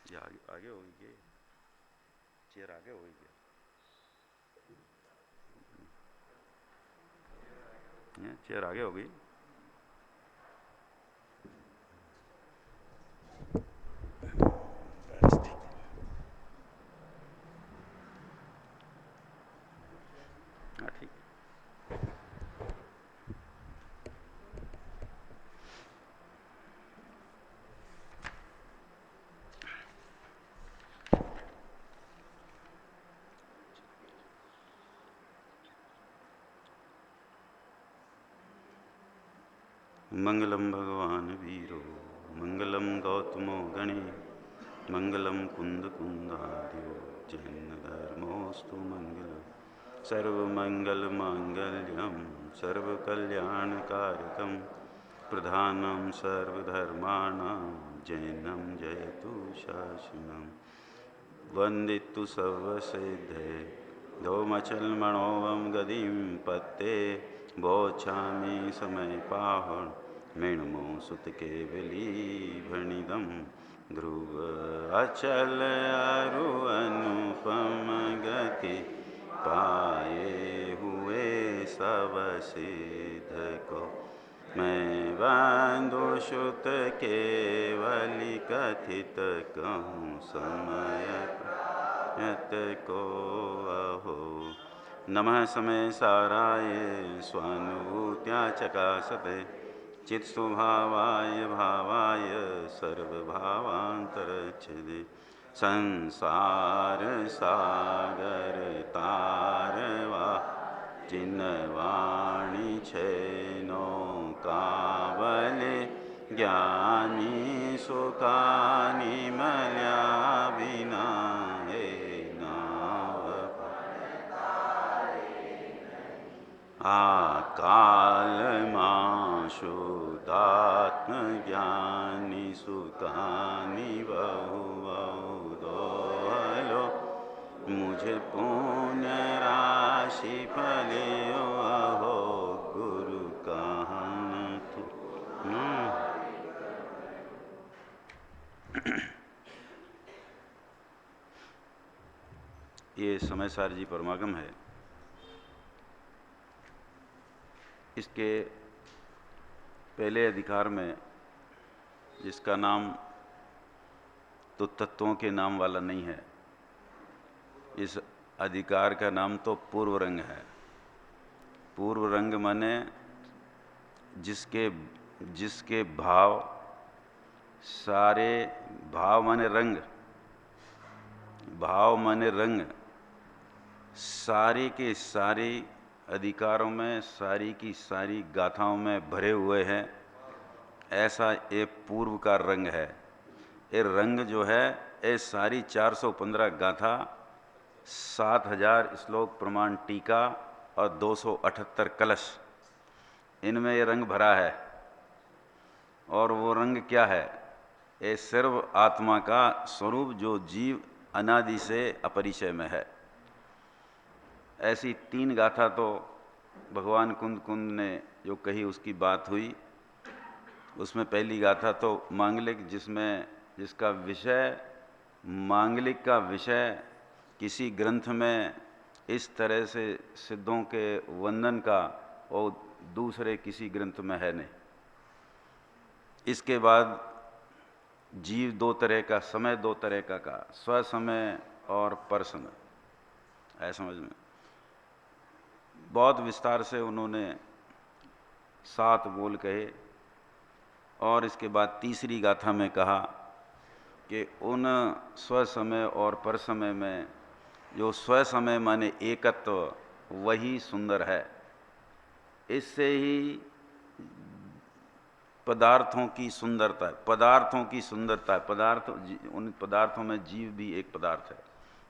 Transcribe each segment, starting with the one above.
ये आगे आगे होगी क्या? चेयर आगे होगी क्या? चेयर आगे हो गई। बस ठीक है। हाँ ठीक है। मंगलम भगवान वीरो मंगलम गौतमो गणे मंगलम कुंद कुंदाद्यो जैन धर्मोस्तु मंगलम सर्वमंगल मांगल्यम सर्वकल्याणकारकम प्रधानम सर्वधर्माणां जैनम जयतु शासनम वंदितु सर्वसिद्धे धौमचलमणोवं गतिं पत्ते बोच्छामि समय पाहन मेणमो सुत केवली भणिदम ध्रुव अचल अरु अनुपम गति पाए हुए सब सिद्ध को मैं बंधु श्रुत केवली कथित कहूँ समय यत को अहो नमः समय साराय स्वानुभूत्या चकासते चित्स्वभावाय भावाय सर्वभावान्तरच्छिदे संसार सागर तारवा जिन्वाणी छैनो कावले ज्ञानी सुखानी मल्या बिना हे नाव काल शुद्धात्म ज्ञानी सुखानी बहु बहु दोहलो मुझे पुण्य राशि फलियो अहो गुरु कहन तू। ये समयसार जी परमागम है। इसके पहले अधिकार में जिसका नाम तो तत्वों के नाम वाला नहीं है, इस अधिकार का नाम तो पूर्व रंग है। पूर्व रंग माने जिसके भाव सारे भाव माने रंग, भाव माने रंग सारी के सारी अधिकारों में सारी की सारी गाथाओं में भरे हुए हैं। ऐसा ये पूर्व का रंग है। ये रंग जो है ये सारी 415 गाथा 7000 श्लोक प्रमाण टीका और 278 कलश, इनमें ये रंग भरा है। और वो रंग क्या है? ये सर्व आत्मा का स्वरूप जो जीव अनादि से अपरिचय में है। ऐसी 3 गाथा तो भगवान कुंद कुंद ने जो कही उसकी बात हुई। उसमें पहली गाथा तो मांगलिक, जिसका विषय मांगलिक का विषय किसी ग्रंथ में इस तरह से सिद्धों के वंदन का और दूसरे किसी ग्रंथ में है नहीं। इसके बाद जीव 2 तरह का, समय 2 तरह का स्वसमय और पर समय। ऐसा समझ में बहुत विस्तार से उन्होंने 7 बोल कहे। और इसके बाद तीसरी गाथा में कहा कि उन स्वसमय और पर समय में जो स्वसमय माने एकत्व वही सुंदर है। इससे ही पदार्थों की सुंदरता है, पदार्थों की सुंदरता है। उन पदार्थों में जीव भी एक पदार्थ है,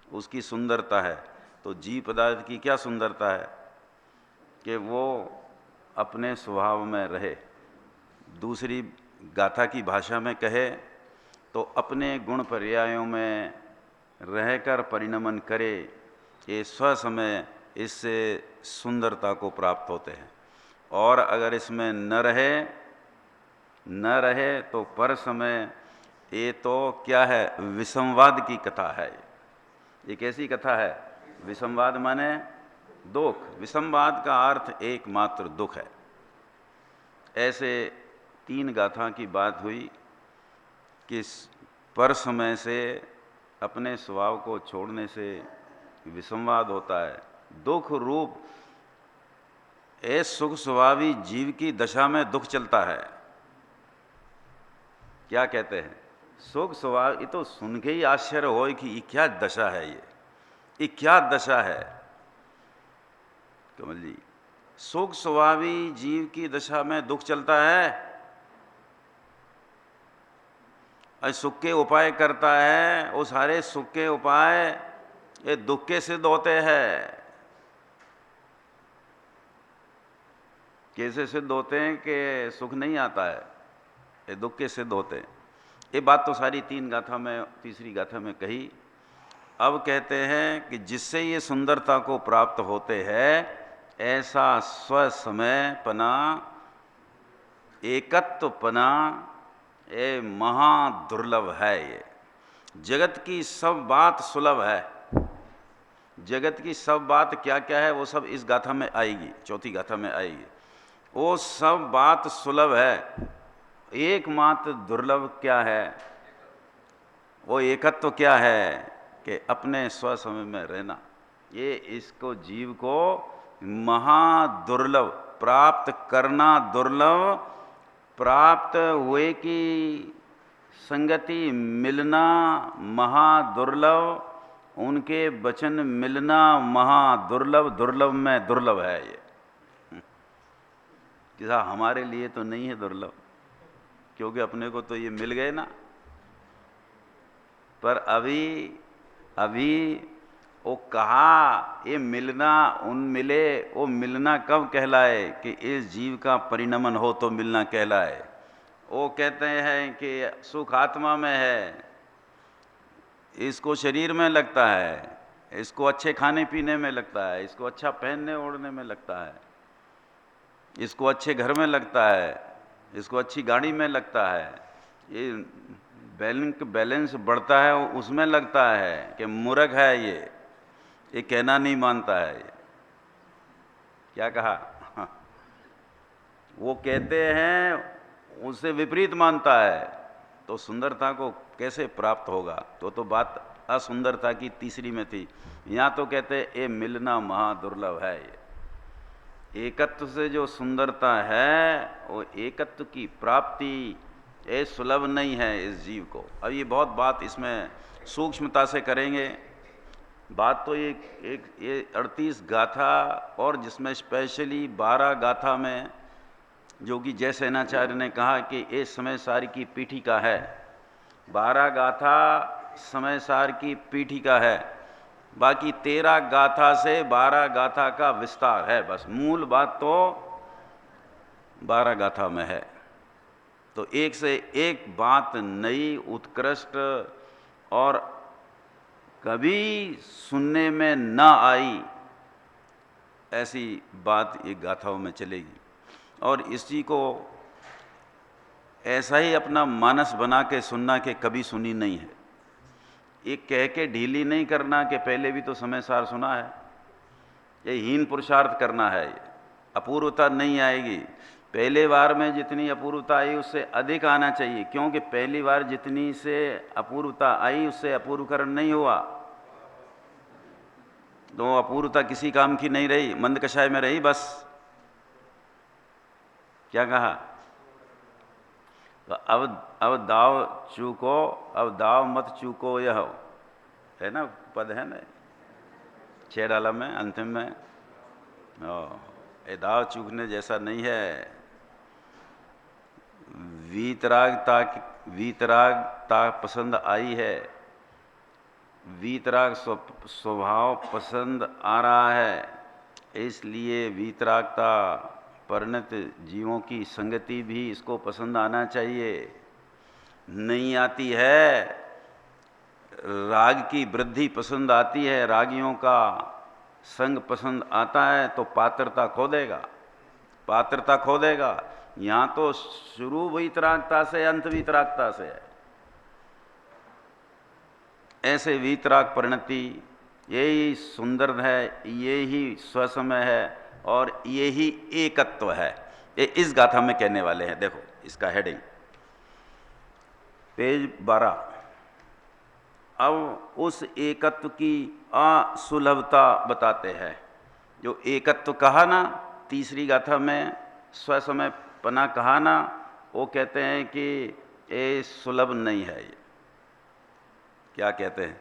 उसकी सुंदरता है। तो जीव पदार्थ की क्या सुंदरता है कि वो अपने स्वभाव में रहे। दूसरी गाथा की भाषा में कहे तो अपने गुण पर्यायों में रहकर परिणमन करे। ये स्वसमय इससे सुंदरता को प्राप्त होते हैं। और अगर इसमें न रहे तो पर समय ये तो क्या है, विसंवाद की कथा है। ये कैसी कथा है? विसंवाद माने दुख। विसंवाद का अर्थ एकमात्र दुख है। ऐसे 3 गाथा की बात हुई कि पर समय से अपने स्वभाव को छोड़ने से विसंवाद होता है। दुख रूप सुख स्वभावी जीव की दशा में दुख चलता है। क्या कहते हैं? सुख स्वभाव। ये तो सुन के ही आश्चर्य हो कि ये क्या दशा है, ये क्या दशा है कमल जी। सुख स्वभावी जीव की दशा में दुख चलता है। सुख के उपाय करता है, वो सारे सुख के उपाय ये दुख के सिद्ध होते हैं। कैसे सिद्ध होते हैं कि सुख नहीं आता है, ये दुख के सिद्ध होते हैं। ये बात तो सारी 3 गाथा में, तीसरी गाथा में कही। अब कहते हैं कि जिससे ये सुंदरता को प्राप्त होते हैं, ऐसा स्वसमय पना, एकत्व पना, ये महादुर्लभ है। ये जगत की सब बात सुलभ है। जगत की सब बात क्या क्या है वो सब इस गाथा में आएगी, चौथी गाथा में आएगी। वो सब बात सुलभ है। एकमात्र दुर्लभ क्या है? वो एकत्व क्या है कि अपने स्वसमय में रहना। ये इसको जीव को महादुर्लभ, प्राप्त करना दुर्लभ, प्राप्त हुए की संगति मिलना महादुर्लभ, उनके वचन मिलना महादुर्लभ, दुर्लभ में दुर्लभ है ये। जैसा हमारे लिए तो नहीं है दुर्लभ, क्योंकि अपने को तो ये मिल गए ना। पर अभी वो कहा ये मिलना, उन मिले, वो मिलना कब कहलाए कि इस जीव का परिणमन हो तो मिलना कहलाए। वो कहते हैं कि सुख आत्मा में है, इसको शरीर में लगता है, इसको अच्छे खाने पीने में लगता है, इसको अच्छा पहनने ओढ़ने में लगता है, इसको अच्छे घर में लगता है, इसको अच्छी गाड़ी में लगता है। ये बैलेंस बढ़ता है उसमें लगता है कि मूर्ख है ये कहना नहीं मानता है। ये क्या कहा? वो कहते हैं उससे विपरीत मानता है, तो सुंदरता को कैसे प्राप्त होगा? तो बात असुंदरता की तीसरी में थी। यहाँ तो कहते ये मिलना महादुर्लभ है। ये एकत्व से जो सुंदरता है, वो एकत्व की प्राप्ति ये सुलभ नहीं है इस जीव को। अब ये बहुत बात इसमें सूक्ष्मता से करेंगे। बात तो ये 38 गाथा और जिसमें स्पेशली 12 गाथा में जो कि जय सेनाचार्य ने कहा कि ये समय सार की पीठिका है। 12 गाथा समय सार की पीठिका है, बाकी 13 गाथा से 12 गाथा का विस्तार है। बस मूल बात तो 12 गाथा में है। तो एक से एक बात नई, उत्कृष्ट और कभी सुनने में ना आई ऐसी बात ये गाथाओं में चलेगी। और इसी को ऐसा ही अपना मानस बना के सुनना कि कभी सुनी नहीं है। एक कह के ढीली नहीं करना कि पहले भी तो समय सार सुना है। ये हीन पुरुषार्थ करना है। ये अपूर्वता नहीं आएगी। पहले बार में जितनी अपूर्वता आई उससे अधिक आना चाहिए, क्योंकि पहली बार जितनी से अपूर्वता आई उससे अपूर्वकरण नहीं हुआ। तो अपूर्वता किसी काम की नहीं रही, मंद कषाय में रही बस। क्या कहा? तो अब दाव चूको, अब दाव मत चूको, यह है ना, पद है ना 6 डाला में अंतिम में। ये दाव चूकने जैसा नहीं है। वीतरागता पसंद आई है, वीतराग स्वभाव पसंद आ रहा है, इसलिए वीतरागता परिणत जीवों की संगति भी इसको पसंद आना चाहिए। नहीं आती है, राग की वृद्धि पसंद आती है, रागियों का संग पसंद आता है, तो पात्रता खो देगा, पात्रता खो देगा। यहाँ तो शुरू वीतरागता से अंत वीतरागता से है। ऐसे वीतराग परिणति, यही सुंदर है, यही स्वसमय है और यही एकत्व है। ये इस गाथा में कहने वाले हैं। देखो इसका हेडिंग पेज 12। अब उस एकत्व की असुलभता बताते हैं। जो एकत्व कहा ना तीसरी गाथा में, स्वसमय पना कहा ना, वो कहते हैं कि ये सुलभ नहीं है। ये क्या कहते हैं?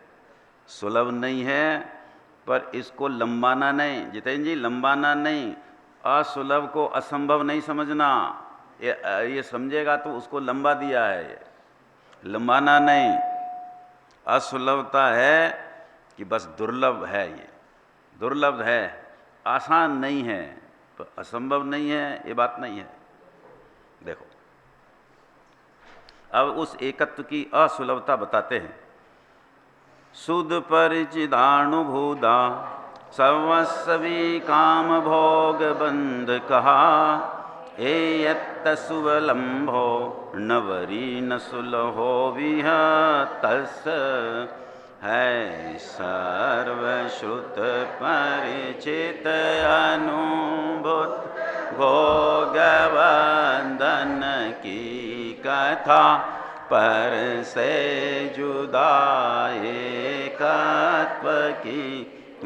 सुलभ नहीं है, पर इसको लंबाना नहीं। जितेंद्र जी, लंबाना नहीं। असुलभ को असंभव नहीं समझना। ये समझेगा तो उसको लंबा दिया है, ये लंबाना नहीं। असुलभता है कि बस दुर्लभ है, ये दुर्लभ है, आसान नहीं है, पर असंभव नहीं है, ये बात नहीं है। देखो अब उस एकत्व की असुलभता बताते हैं। सुध परिचिदानुभूदा सर्वस्वी काम भोग बंध कहा, ए यत्त सुवलंभो नवरी न सुलहो विह तस् है सर्वश्रुत परिचित अनुभूत भोग बंधन की कथा, पर से जुदा एकत्व की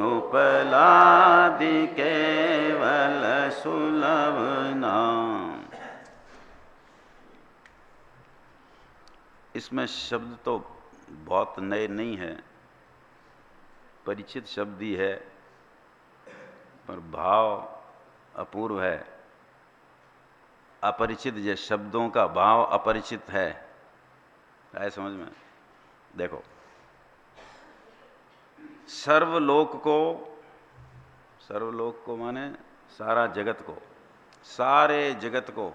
उपलब्धि केवल सुलभ नाम। इसमें शब्द तो बहुत नए नहीं है, परिचित शब्द ही है, पर भाव अपूर्व है। अपरिचित जो शब्दों का भाव अपरिचित है, आए समझ में? देखो सर्वलोक को माने सारा जगत को, सारे जगत को,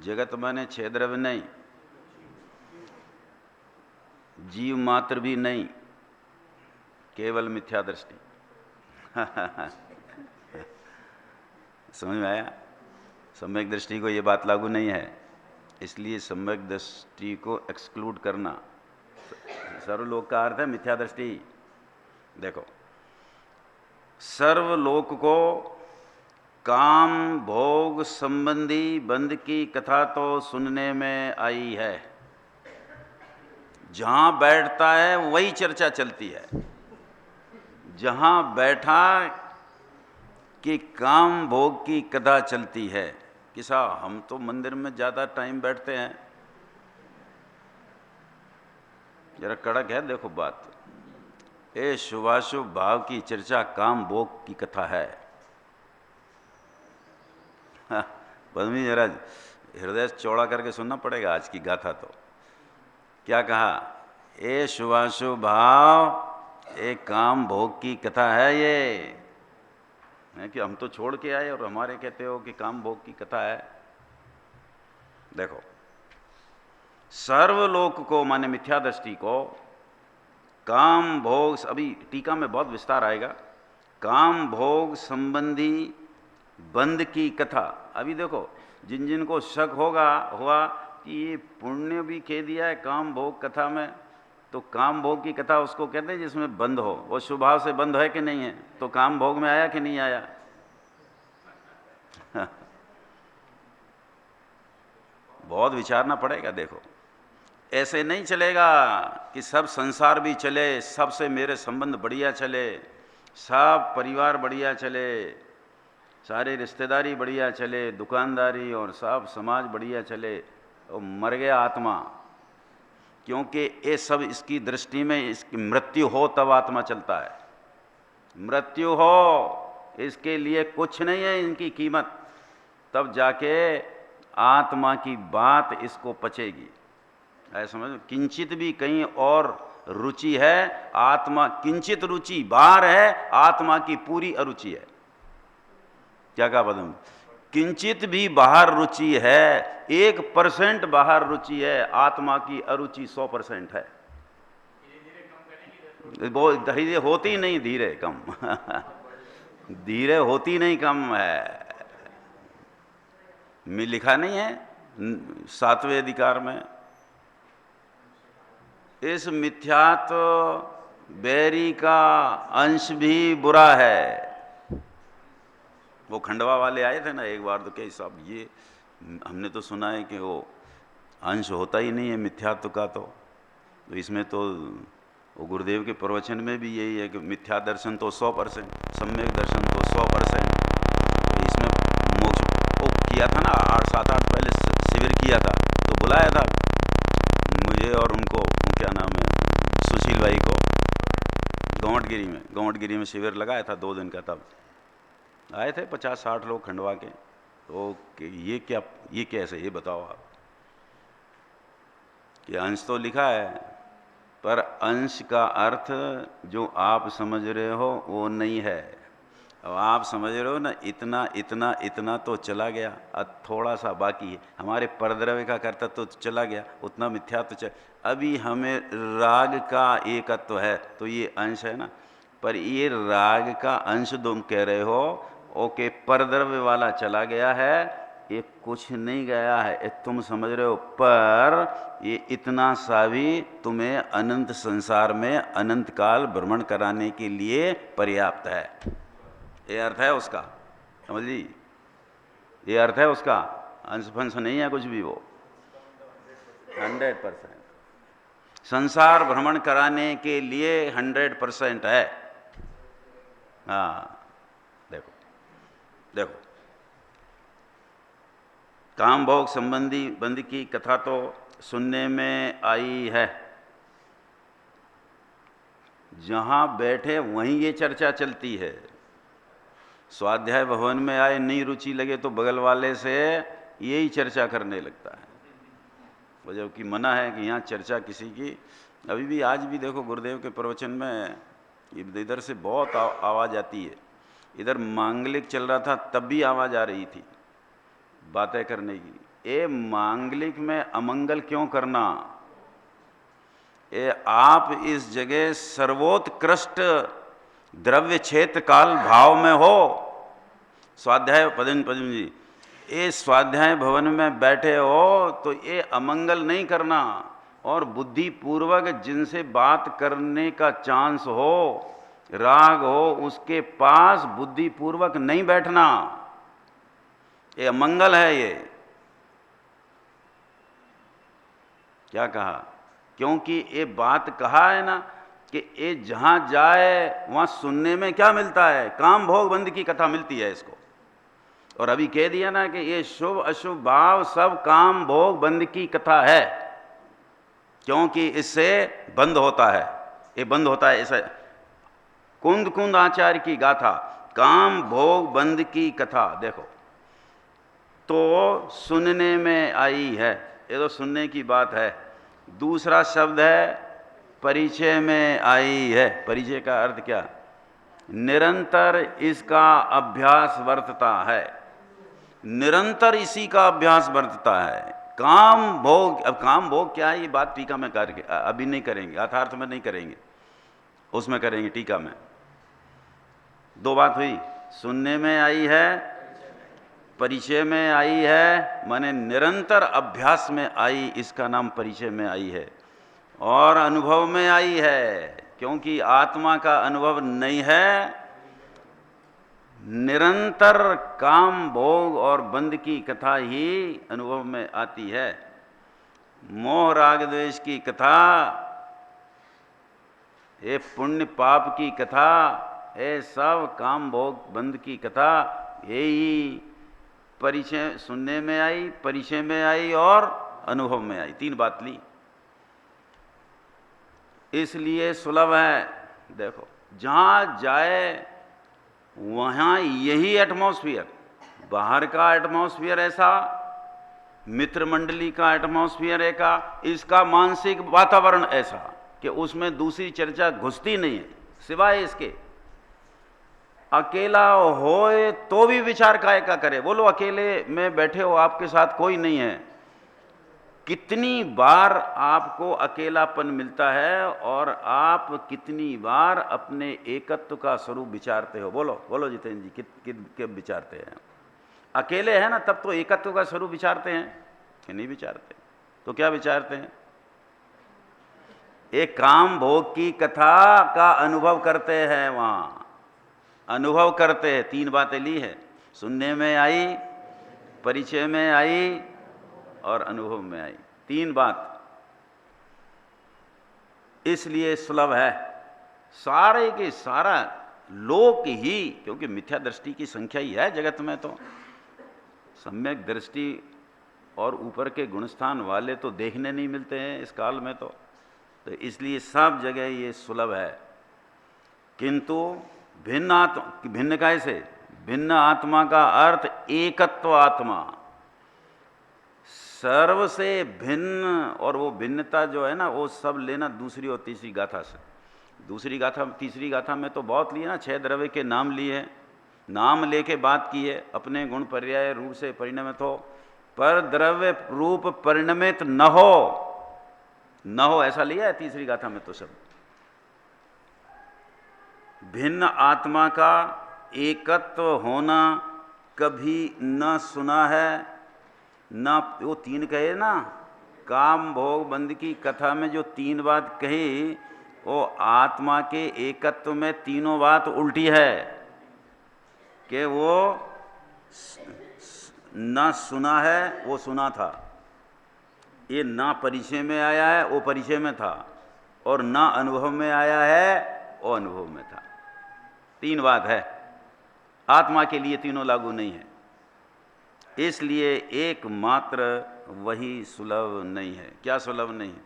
जगत माने क्षेद्रव्य नहीं, जीव मात्र भी नहीं, केवल मिथ्या दृष्टि। समझ में आया? सम्यक दृष्टि को ये बात लागू नहीं है, इसलिए सम्यक दृष्टि को एक्सक्लूड करना। सर्वलोक का अर्थ है मिथ्या दृष्टि। देखो सर्वलोक को काम भोग संबंधी बंध की कथा तो सुनने में आई है। जहां बैठता है वही चर्चा चलती है। जहां बैठा कि काम भोग की कथा चलती है। किसा हम तो मंदिर में ज्यादा टाइम बैठते हैं। जरा कड़क है देखो बात। ए शुभाशुभ भाव की चर्चा काम भोग की कथा है। पद्मी जरा हृदय चौड़ा करके सुनना पड़ेगा आज की गाथा। तो क्या कहा? ए शुभाशुभ भाव एक काम भोग की कथा है। ये है कि हम तो छोड़ के आए और हमारे कहते हो कि काम भोग की कथा है। देखो सर्वलोक को माने मिथ्या दृष्टि को काम भोग, अभी टीका में बहुत विस्तार आएगा, काम भोग संबंधी बंध की कथा। अभी देखो जिन जिन को शक हुआ कि ये पुण्य भी कह दिया है काम भोग कथा में, तो काम भोग की कथा उसको कहते हैं जिसमें बंध हो। वो स्वभाव से बंध है कि नहीं है? तो काम भोग में आया कि नहीं आया? बहुत विचारना पड़ेगा। देखो ऐसे नहीं चलेगा कि सब संसार भी चले, सबसे मेरे संबंध बढ़िया चले, सब परिवार बढ़िया चले, सारे रिश्तेदारी बढ़िया चले, दुकानदारी और सब समाज बढ़िया चले, और मर गया आत्मा। क्योंकि ये सब इसकी दृष्टि में इसकी मृत्यु हो तब आत्मा चलता है। मृत्यु हो इसके लिए कुछ नहीं है इनकी कीमत, तब जाके आत्मा की बात इसको पचेगी। ऐसा समझ, किंचित भी कहीं और रुचि है, आत्मा किंचित रुचि बाहर है, आत्मा की पूरी अरुचि है। क्या कहा पदम? किंचित भी बाहर रुचि है, 1% बाहर रुचि है, आत्मा की अरुचि 100% है। वो धीरे होती नहीं, धीरे कम धीरे होती नहीं, कम है। में लिखा नहीं है 7वें अधिकार में, इस मिथ्यात्व बैरी का अंश भी बुरा है। वो खंडवा वाले आए थे ना एक बार, तो क्या साहब ये हमने तो सुना है कि वो अंश होता ही नहीं है मिथ्यात्व का, तो इसमें तो वो गुरुदेव के प्रवचन में भी यही है कि मिथ्या दर्शन तो 100%, सम्यक दर्शन तो 100%। इसमें मोक्ष वो किया था ना 8-7 पहले शिविर किया था, तो बुलाया था मुझे और उनको, क्या नाम है, सुशील भाई को, गोवटगिरी में शिविर लगाया था 2 दिन का। तब आए थे 50-60 लोग खंडवा के। तो ये क्या, ये कैसे, ये बताओ आप कि अंश तो लिखा है, पर अंश का अर्थ जो आप समझ रहे हो वो नहीं है। अब आप समझ रहे हो ना इतना इतना इतना तो चला गया, अब थोड़ा सा बाकी है। हमारे परद्रव्य का कर्तव्य तो चला गया, उतना मिथ्या तो चल, अभी हमें राग का एकत्व है, तो ये अंश है ना। पर ये राग का अंश तुम कह रहे हो, ओके, परद्रव्य वाला चला गया है, ये कुछ नहीं गया है, ये तुम समझ रहे हो, पर ये इतना सा भी तुम्हें अनंत संसार में अनंत काल भ्रमण कराने के लिए पर्याप्त है। ये अर्थ है उसका, समझ ली, ये अर्थ है उसका। अंश फंश नहीं है कुछ भी, वो 100% संसार भ्रमण कराने के लिए 100% है। हाँ, देखो देखो, काम भोग संबंधी बंद की कथा तो सुनने में आई है, जहां बैठे वहीं ये चर्चा चलती है। स्वाध्याय भवन में आए, नहीं रुचि लगे तो बगल वाले से यही चर्चा करने लगता है, वो जबकि मना है कि यहाँ चर्चा किसी की। अभी भी, आज भी देखो गुरुदेव के प्रवचन में इधर से बहुत आवाज़ आती है। इधर मांगलिक चल रहा था तब भी आवाज़ आ रही थी बातें करने की। ये मांगलिक में अमंगल क्यों करना? ये आप इस जगह सर्वोत्कृष्ट द्रव्य क्षेत्र काल भाव में हो। स्वाध्याय पद्म जी, ये स्वाध्याय भवन में बैठे हो तो ये अमंगल नहीं करना, और बुद्धि पूर्वक जिनसे बात करने का चांस हो, राग हो, उसके पास बुद्धि पूर्वक नहीं बैठना, ये अमंगल है। ये क्या कहा? क्योंकि ये बात कहा है ना कि ये जहां जाए वहां सुनने में क्या मिलता है? काम भोग बंद की कथा मिलती है इसको। और अभी कह दिया ना कि ये शुभ अशुभ भाव सब काम भोग बंद की कथा है, क्योंकि इससे बंद होता है, ये बंद होता है। ऐसा कुंद कुंद आचार्य की गाथा, काम भोग बंद की कथा, देखो तो सुनने में आई है, ये तो सुनने की बात है। दूसरा शब्द है परिचय में आई है। परिचय का अर्थ क्या? निरंतर इसका अभ्यास वर्तता है, निरंतर इसी का अभ्यास वर्तता है। काम भोग, अब काम भोग क्या है ये बात टीका में करके अभी नहीं करेंगे, यथार्थ में नहीं करेंगे, उसमें करेंगे टीका में। 2 बात हुई, सुनने में आई है, परिचय में आई है, माने निरंतर अभ्यास में आई, इसका नाम परिचय में आई है। और अनुभव में आई है, क्योंकि आत्मा का अनुभव नहीं है। निरंतर काम भोग और बंद की कथा ही अनुभव में आती है। मोह राग द्वेष की कथा, ये पुण्य पाप की कथा, ये सब काम भोग बंद की कथा, यही परिचय सुनने में आई, परिचय में आई और अनुभव में आई, 3 बात ली। इसलिए सुलभ है। देखो जहां जाए वहां यही एटमॉस्फियर, बाहर का एटमॉस्फियर ऐसा, मित्र मंडली का एटमॉस्फियर ऐसा, इसका मानसिक वातावरण ऐसा कि उसमें दूसरी चर्चा घुसती नहीं है सिवाय इसके। अकेला होए तो भी विचार काय का करे। बोलो अकेले में बैठे हो, आपके साथ कोई नहीं है, कितनी बार आपको अकेलापन मिलता है और आप कितनी बार अपने एकत्व का स्वरूप विचारते हो? बोलो बोलो जितेंद्र जी, कब विचारते हैं? अकेले हैं ना तब तो एकत्व का स्वरूप विचारते हैं कि नहीं विचारते? तो क्या विचारते हैं? एक काम भोग की कथा का अनुभव करते हैं, वहाँ अनुभव करते हैं। तीन बातें ली है, सुनने में आई, परिचय में आई और अनुभव में आई, तीन बात। इसलिए सुलभ है सारे के सारा लोक ही, क्योंकि मिथ्या दृष्टि की संख्या ही है जगत में, तो सम्यक दृष्टि और ऊपर के गुणस्थान वाले तो देखने नहीं मिलते हैं इस काल में, तो इसलिए सब जगह ये सुलभ है। किंतु भिन्न कैसे? भिन्न आत्मा का अर्थ एकत्व आत्मा, सर्व से भिन्न। और वो भिन्नता जो है ना, वो सब लेना दूसरी और तीसरी गाथा से। दूसरी गाथा तीसरी गाथा में तो बहुत लिए ना, 6 द्रव्य के नाम लिए, नाम लेके बात की है, अपने गुण पर्याय रूप से परिणमित हो, पर द्रव्य रूप परिणमित न हो ऐसा लिया है तीसरी गाथा में। तो सब भिन्न आत्मा का एकत्व होना कभी न सुना है, ना। वो तीन कहे ना, काम भोग बंद की कथा में जो तीन बात कही, वो आत्मा के एकत्व में तीनों बात उल्टी है कि वो ना सुना है, वो सुना था। ये ना परिचय में आया है, वो परिचय में था। और ना अनुभव में आया है, वो अनुभव में था। तीन बात है, आत्मा के लिए तीनों लागू नहीं है। इसलिए एकमात्र वही सुलभ नहीं है। क्या सुलभ नहीं है?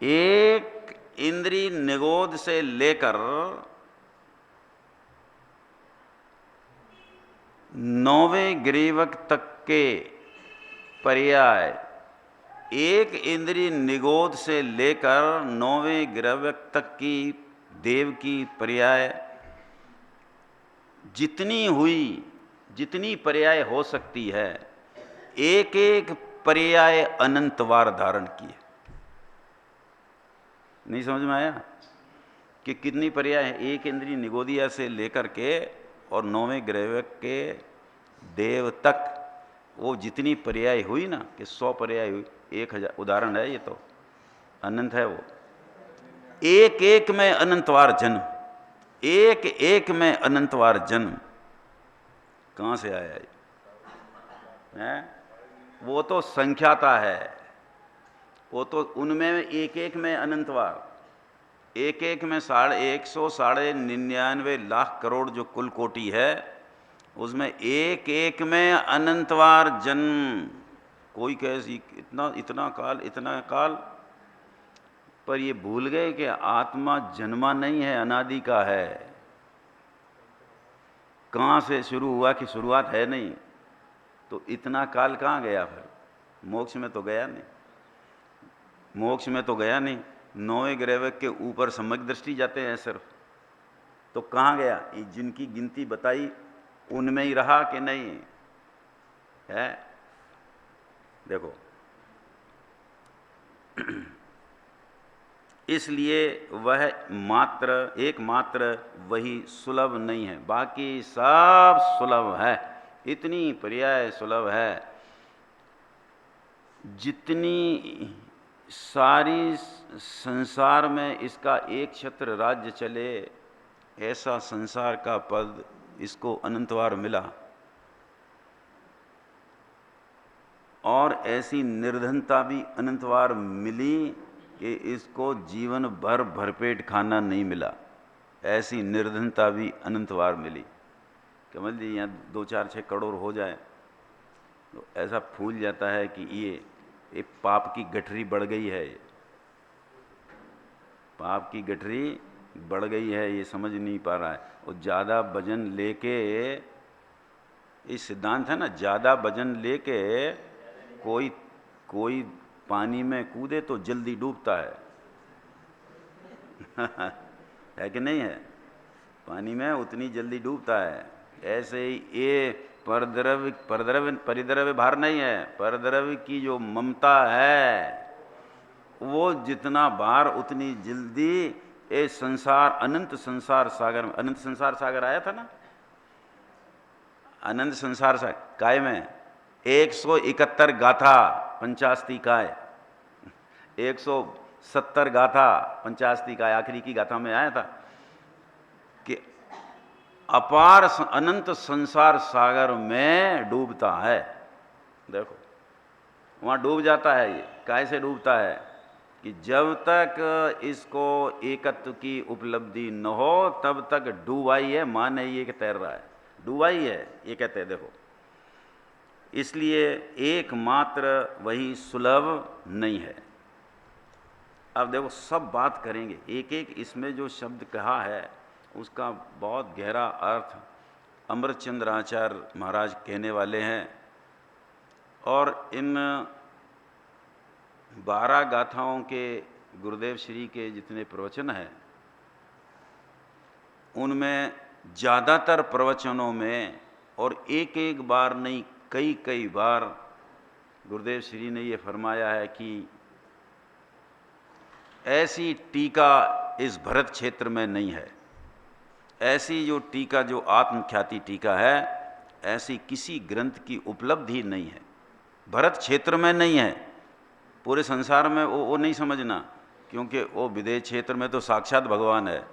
एक इंद्रिय निगोद से लेकर 9वें ग्रीवक तक के पर्याय, एक इंद्रिय निगोद से लेकर 9वें ग्रीवक तक की देव की पर्याय जितनी हुई, जितनी पर्याय हो सकती है, एक एक पर्याय अनंतवार धारण किए। नहीं समझ में आया कि कितनी पर्याय है? एक इंद्रिय निगोदिया से लेकर के और 9वें ग्रीवक के देव तक वो जितनी पर्याय हुई ना, कि 100 पर्याय हुई, 1000 उदाहरण है ये, तो अनंत है वो। एक एक में अनंतवार जन्म, एक एक में अनंतवार जन्म कहाँ से आया ये? वो तो संख्याता है, वो तो उनमें एक एक में अनंतवार, एक एक में 199 लाख करोड़ जो कुल कोटि है, उसमें एक एक में अनंतवार जन्म। कोई कैसी इतना काल, पर ये भूल गए कि आत्मा जन्मा नहीं है, अनादि का है। कहाँ से शुरू हुआ कि शुरुआत है नहीं, तो इतना काल कहाँ गया? फिर मोक्ष में तो गया नहीं, मोक्ष में तो गया नहीं। 9वें ग्रीवक के ऊपर सम्यक दृष्टि जाते हैं सिर्फ, तो कहाँ गया? जिनकी गिनती बताई उनमें ही रहा कि नहीं है? देखो इसलिए वह मात्र एकमात्र वही सुलभ नहीं है, बाकी सब सुलभ है। इतनी पर्याय सुलभ है, जितनी सारी संसार में इसका एक छत्र राज्य चले, ऐसा संसार का पद इसको अनंतवार मिला। और ऐसी निर्धनता भी अनंतवार मिली कि इसको जीवन भर भरपेट खाना नहीं मिला। ऐसी निर्धनता भी अनंतवार मिली। कमल जी, यहाँ 2-4-6 करोड़ हो जाए तो ऐसा फूल जाता है कि ये पाप की गठरी बढ़ गई है, पाप की गठरी बढ़ गई है, ये समझ नहीं पा रहा है। और ज़्यादा वजन लेके, इस सिद्धांत है ना, ज़्यादा वजन लेके कोई पानी में कूदे तो जल्दी डूबता है है कि नहीं है? पानी में उतनी जल्दी डूबता है। ऐसे ही ये परिद्रव्य भार नहीं है, परद्रव्य की जो ममता है वो जितना भार उतनी जल्दी ये संसार, अनंत संसार सागर में, अनंत संसार सागर आया था ना, अनंत संसार सागर काय में 171 गाथा 85 काय, 170 गाथा पंचास्ती का आखिरी की गाथा में आया था कि अपार अनंत संसार सागर में डूबता है। देखो वहाँ डूब जाता है। ये कैसे डूबता है कि जब तक इसको एकत्व की उपलब्धि न हो तब तक डूबाई है, मान नहीं ये कि तैर रहा है, डूबाई है ये कहते हैं। देखो इसलिए एकमात्र वही सुलभ नहीं है। अब देखो सब बात करेंगे, एक एक इसमें जो शब्द कहा है उसका बहुत गहरा अर्थ अमृतचंद्र आचार्य महाराज कहने वाले हैं। और इन 12 गाथाओं के गुरुदेव श्री के जितने प्रवचन हैं उनमें ज़्यादातर प्रवचनों में, और एक एक बार नहीं कई कई बार गुरुदेव श्री ने ये फरमाया है कि ऐसी टीका इस भरत क्षेत्र में नहीं है। ऐसी जो टीका, जो आत्मख्याति टीका है, ऐसी किसी ग्रंथ की उपलब्धि नहीं है, भरत क्षेत्र में नहीं है। पूरे संसार में वो नहीं समझना, क्योंकि वो विदेश क्षेत्र में तो साक्षात भगवान है,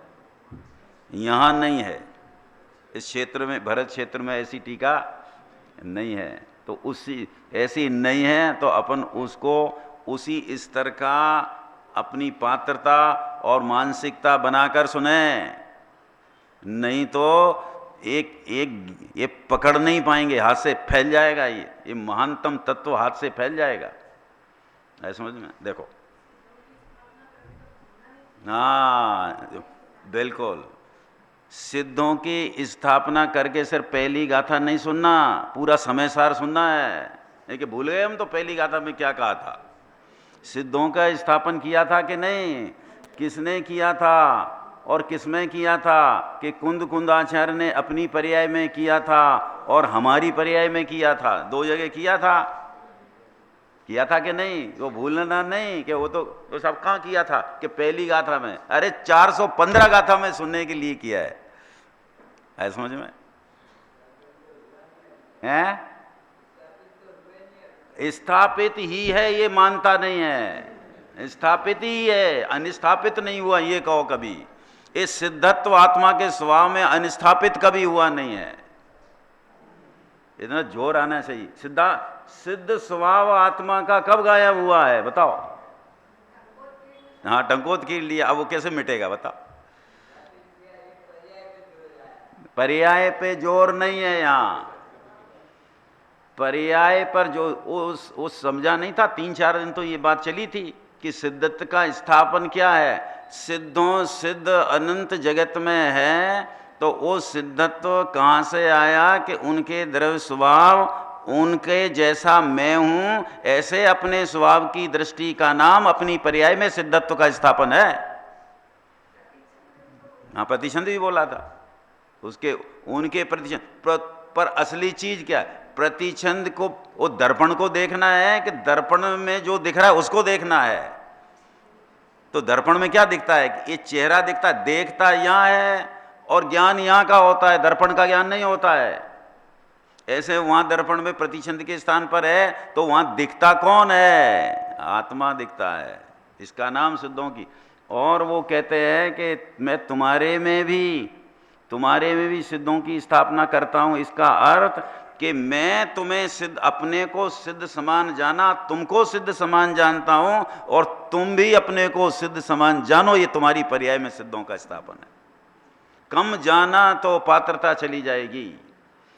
यहाँ नहीं है। इस क्षेत्र में, भरत क्षेत्र में ऐसी टीका नहीं है। तो उसी ऐसी नहीं है तो अपन उसको उसी स्तर का अपनी पात्रता और मानसिकता बनाकर सुने, नहीं तो एक एक ये पकड़ नहीं पाएंगे, हाथ से फैल जाएगा। ये महानतम तत्व हाथ से फैल जाएगा। है समझ में? देखो हाँ बिल्कुल, सिद्धों की स्थापना करके सिर्फ पहली गाथा नहीं सुनना, पूरा समय सार सुनना है। नहीं कि भूल गए हम तो पहली गाथा में क्या कहा था। सिद्धों का स्थापन किया था कि नहीं, किसने किया था और किसमें किया था कि कुंद कुंदाचार्य ने अपनी पर्याय में किया था और हमारी पर्याय में किया था। 2 जगह किया था कि नहीं? वो भूलना नहीं कि वो तो सब कहाँ किया था कि पहली गाथा में। अरे 415 गाथा में सुनने के लिए किया है समझ में? हैं? स्थापित ही है, ये मानता नहीं है। स्थापित ही है, अनिस्थापित नहीं हुआ। ये कहो कभी इस सिद्धत्व आत्मा के स्वभाव में अनिस्थापित कभी हुआ नहीं है। इतना जोर आना चाहिए। सिद्ध स्वभाव आत्मा का कब गायब हुआ है बताओ? हाँ टंकोत कीर लिया, अब वो कैसे मिटेगा बताओ? पर्याय पे जोर नहीं है यहाँ। पर्याय पर जो उस समझा नहीं था, 3-4 दिन तो ये बात चली थी कि सिद्धत्व का स्थापन क्या है। सिद्धों सिद्ध अनंत जगत में है, तो वो सिद्धत्व कहाँ से आया कि उनके द्रव्य स्वभाव उनके जैसा मैं हूं, ऐसे अपने स्वभाव की दृष्टि का नाम अपनी पर्याय में सिद्धत्व का स्थापन है। हाँ प्रतिछंद भी बोला था उसके, उनके प्रतिछंद पर असली चीज क्या है? प्रतिछंद को, वो दर्पण को देखना है कि दर्पण में जो दिख रहा है उसको देखना है। तो दर्पण में क्या दिखता है कि ये चेहरा दिखता है, देखता यहाँ है और ज्ञान यहाँ का होता है, दर्पण का ज्ञान नहीं होता है। ऐसे वहां दर्पण में प्रतिछंद के स्थान पर है तो वहां दिखता कौन है? आत्मा दिखता है। इसका नाम सिद्धों की। और वो कहते हैं कि मैं तुम्हारे में भी सिद्धों की स्थापना करता हूं। इसका अर्थ कि मैं तुम्हें सिद्ध, अपने को सिद्ध समान जाना, तुमको सिद्ध समान जानता हूं, और तुम भी अपने को सिद्ध समान जानो। ये तुम्हारी पर्याय में सिद्धों का स्थापन है। कम जाना तो पात्रता चली जाएगी।